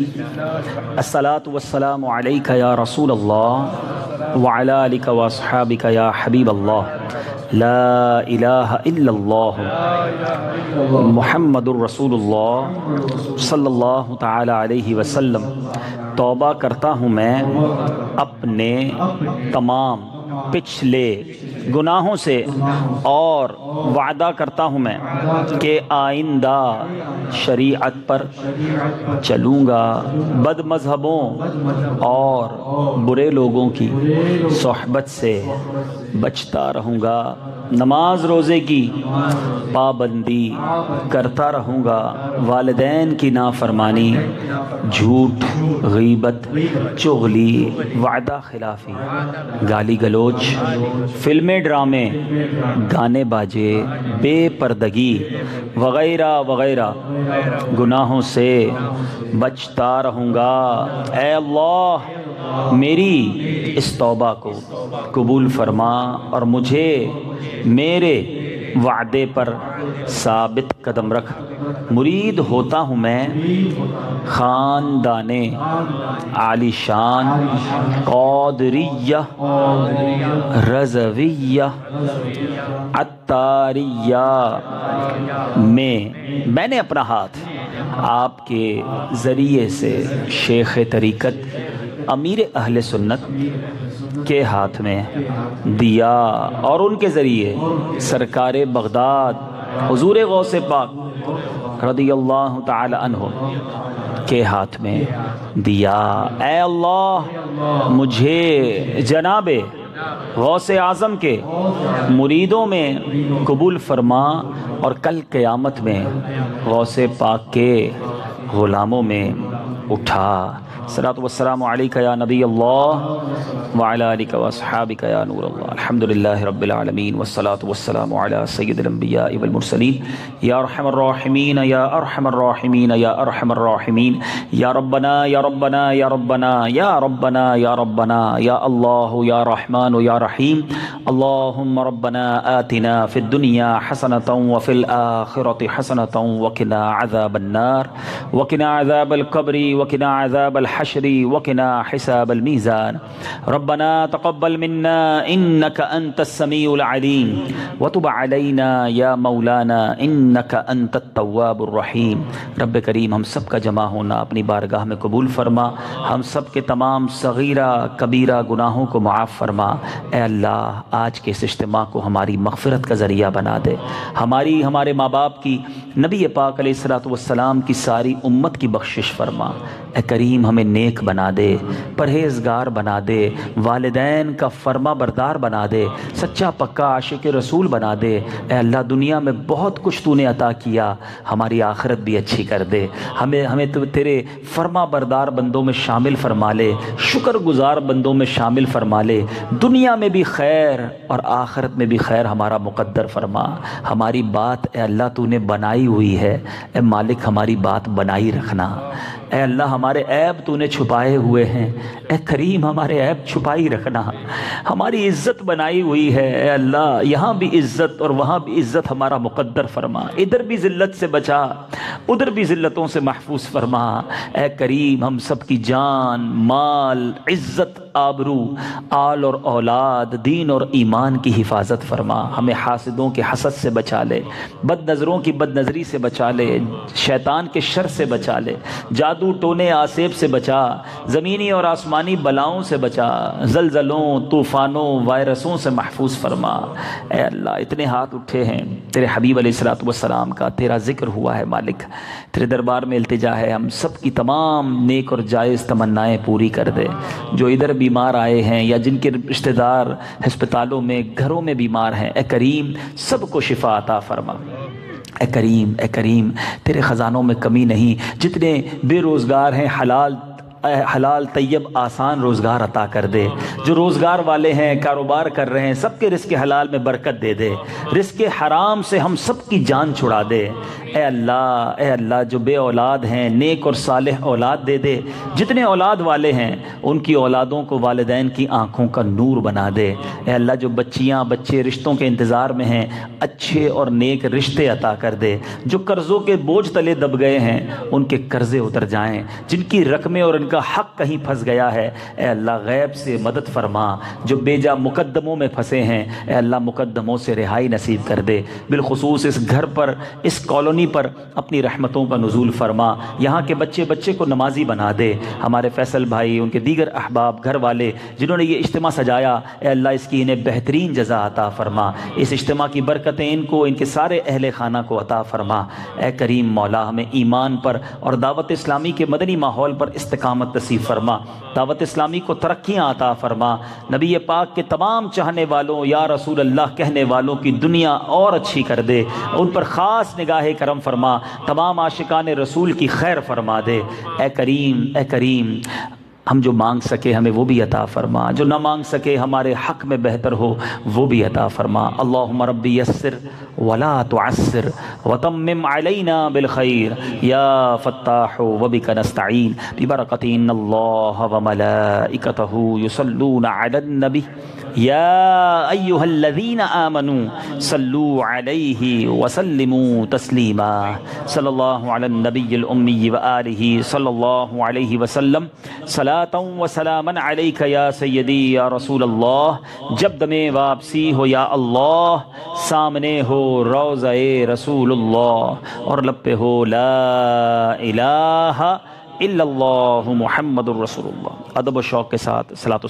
A: الصلاۃ والسلام علیک یا رسول اللہ وعلی آلک واصحابک یا حبیب اللہ. لا الہ الا اللہ محمد الرسول اللہ صلی اللہ تعالی علیہ وسلم. توبہ کرتا ہوں میں اپنے تمام پچھلے گناہوں سے, اور وعدہ کرتا ہوں میں کہ آئندہ شریعت پر چلوں گا, بد مذہبوں اور برے لوگوں کی صحبت سے بچتا رہوں گا, نماز روزے کی پابندی کرتا رہوں گا, والدین کی نافرمانی, جھوٹ, غیبت, چغلی, وعدہ خلافی, گالی گلوچ, فلمیں, ڈرامے, گانے باجے, بے پردگی وغیرہ وغیرہ گناہوں سے بچتا رہوں گا. اے اللہ میری اس توبہ کو قبول فرما اور مجھے میرے وعدے پر ثابت قدم رکھ. مرید ہوتا ہوں میں خاندان عالی شان قادریہ رضویہ عطاریہ میں نے اپنا ہاتھ آپ کے ذریعے سے شیخ طریقت امیر اہل سنت کے ہاتھ میں دیا, اور ان کے ذریعے سرکار بغداد حضور غوث پاک رضی اللہ تعالی عنہ کے ہاتھ میں دیا. اے اللہ مجھے جناب غوث اعظم کے مریدوں میں قبول فرما, اور کل قیامت میں غوث پاک کے غلاموں میں اٹھا. الصلاۃ والسلام علیک یا نبی اللہ وعلی آلک واصحابک یا نور اللہ. الحمدللہ رب العالمین والصلاۃ والسلام علی سید الانبیاء والمرسلین یا ارحم الراحمین یا ارحم الراحمین یا ارحم الراحمین یا ربنا یا ربنا یا ربنا یا ربنا یا ربنا یا اللہ یا رحمان یا رحیم. اللہم ربنا آتنا فی الدنیا حسنۃ وفی الآخرۃ حسنۃ وقنا عذاب النار وقنا عذاب القبر وقنا عذاب الحشر وقنا حساب الميزان. ربنا تقبل منا انك انت السميع العليم وتب علينا يا مولانا انك انت التواب الرحیم. رب کریم ہم سب کا جمع ہونا اپنی بارگاہ میں قبول فرما. ہم سب کے تمام صغیرہ کبیرہ گناہوں کو معاف فرما. اے اللہ آج کے اس اجتماع کو ہماری مغفرت کا ذریعہ بنا دے. ہمارے ماں باپ کی, نبی پاک علیہ الصلوۃ والسلام کی ساری امت کی بخشش فرما. اے کریم ہمیں نیک بنا دے, پرہیزگار بنا دے, والدین کا فرما بردار بنا دے, سچا پکا عاشق رسول بنا دے. اے اللہ دنیا میں بہت کچھ تو نے عطا کیا, ہماری آخرت بھی اچھی کر دے. ہمیں تو تیرے فرما بردار بندوں میں شامل فرما لے, شکر گزار بندوں میں شامل فرما لے. دنیا میں بھی خیر اور آخرت میں بھی خیر ہمارا مقدر فرما. ہماری بات اے اللہ تو نے بنائی ہوئی ہے, اے مالک ہماری بات بنائی رکھنا. اے اللہ ہمارے عیب تو نے چھپائے ہوئے ہیں, اے کریم ہمارے عیب چھپائی رکھنا. ہماری عزت بنائی ہوئی ہے, اے اللہ یہاں بھی عزت اور وہاں بھی عزت ہمارا مقدر فرما. ادھر بھی ذلت سے بچا, ادھر بھی ذلتوں سے محفوظ فرما. اے کریم ہم سب کی جان, مال, عزت, آبرو, آل اور اولاد, دین اور ایمان کی حفاظت فرما. ہمیں حاسدوں کے حسد سے بچا لے, بد نظروں کی بد نظری سے بچا لے, شیطان کے شر سے بچا لے, جادو ٹونے آسیب سے بچا, زمینی اور آسمانی بلاؤں سے بچا, زلزلوں, طوفانوں, وائرسوں سے محفوظ فرما. اے اللہ اتنے ہاتھ اٹھے ہیں, تیرے حبیب علیہ الصلوۃ والسلام کا تیرا ذکر ہوا ہے مالک. تیرے دربار میں التجا ہے ہم سب کی تمام نیک اور جائز تمنائیں پوری کر دے. جو ادھر بیمار آئے ہیں یا جن کے رشتہ دار ہسپتالوں میں, گھروں میں بیمار ہیں, اے کریم سب کو شفا عطا فرما. اے کریم تیرے خزانوں میں کمی نہیں. جتنے بے روزگار ہیں حلال طیب آسان روزگار عطا کر دے. جو روزگار والے ہیں, کاروبار کر رہے ہیں, سب کے رزق حلال میں برکت دے دے. رزق حرام سے ہم سب کی جان چھڑا دے. اے اللہ جو بے اولاد ہیں نیک اور صالح اولاد دے دے. جتنے اولاد والے ہیں ان کی اولادوں کو والدین کی آنکھوں کا نور بنا دے. اے اللہ جو بچیاں بچے رشتوں کے انتظار میں ہیں اچھے اور نیک رشتے عطا کر دے. جو قرضوں کے بوجھ تلے دب گئے ہیں ان کے قرضے اتر جائیں. جن کی رقمیں اور ان کا حق کہیں پھنس گیا ہے اے اللہ غیب سے مدد فرما. جو بیجا مقدموں میں پھنسے ہیں اے اللہ مقدموں سے رہائی نصیب کر دے. بالخصوص اس گھر پر, اس کالونی پر اپنی رحمتوں کا نزول فرما. یہاں کے بچے کو نمازی بنا دے. ہمارے فیصل بھائی, ان کے دیگر احباب, گھر والے جنہوں نے یہ اجتماع سجایا اے اللہ اس کی انہیں بہترین جزا عطا فرما. اس اجتماع کی برکتیں ان کو, ان کے سارے اہل خانہ کو عطا فرما. اے کریم مولا ہمیں ایمان پر اور دعوت اسلامی کے مدنی ماحول پر استقامت نصیب فرما. دعوت اسلامی کو ترقیاں عطا فرما. نبی پاک کے تمام چاہنے والوں یا رسول اللہ کہنے والوں کی دنیا اور اچھی کر دے. ان پر خاص نگاہ کرم فرما. تمام عاشقان رسول کی خیر فرما دے. اے کریم ہم جو مانگ سکے ہمیں وہ بھی عطا فرما, جو نہ مانگ سکے ہمارے حق میں بہتر ہو وہ بھی عطا فرما. اللہم ربی یسر ولا تعسر وتمم علینا بالخیر یا فتاح وبک نستعین ببرکۃ ان اللہ وملائکتہ یصلون علی النبی یا ایہا الذین آمنوا صلوا علیہ وسلموا تسلیما. صلی اللہ علی النبی الامی وآلہ صلی اللہ علیہ وسلم. صلاۃ و سلاما علیک یا سیدی یا رسول اللہ. جب دم واپسی ہو یا اللہ, سامنے ہو روضہ رسول اللہ اور لب پہ ہو لا الہ الا اللہ محمد الرسول اللہ. ادب و شوق کے ساتھ صلاۃ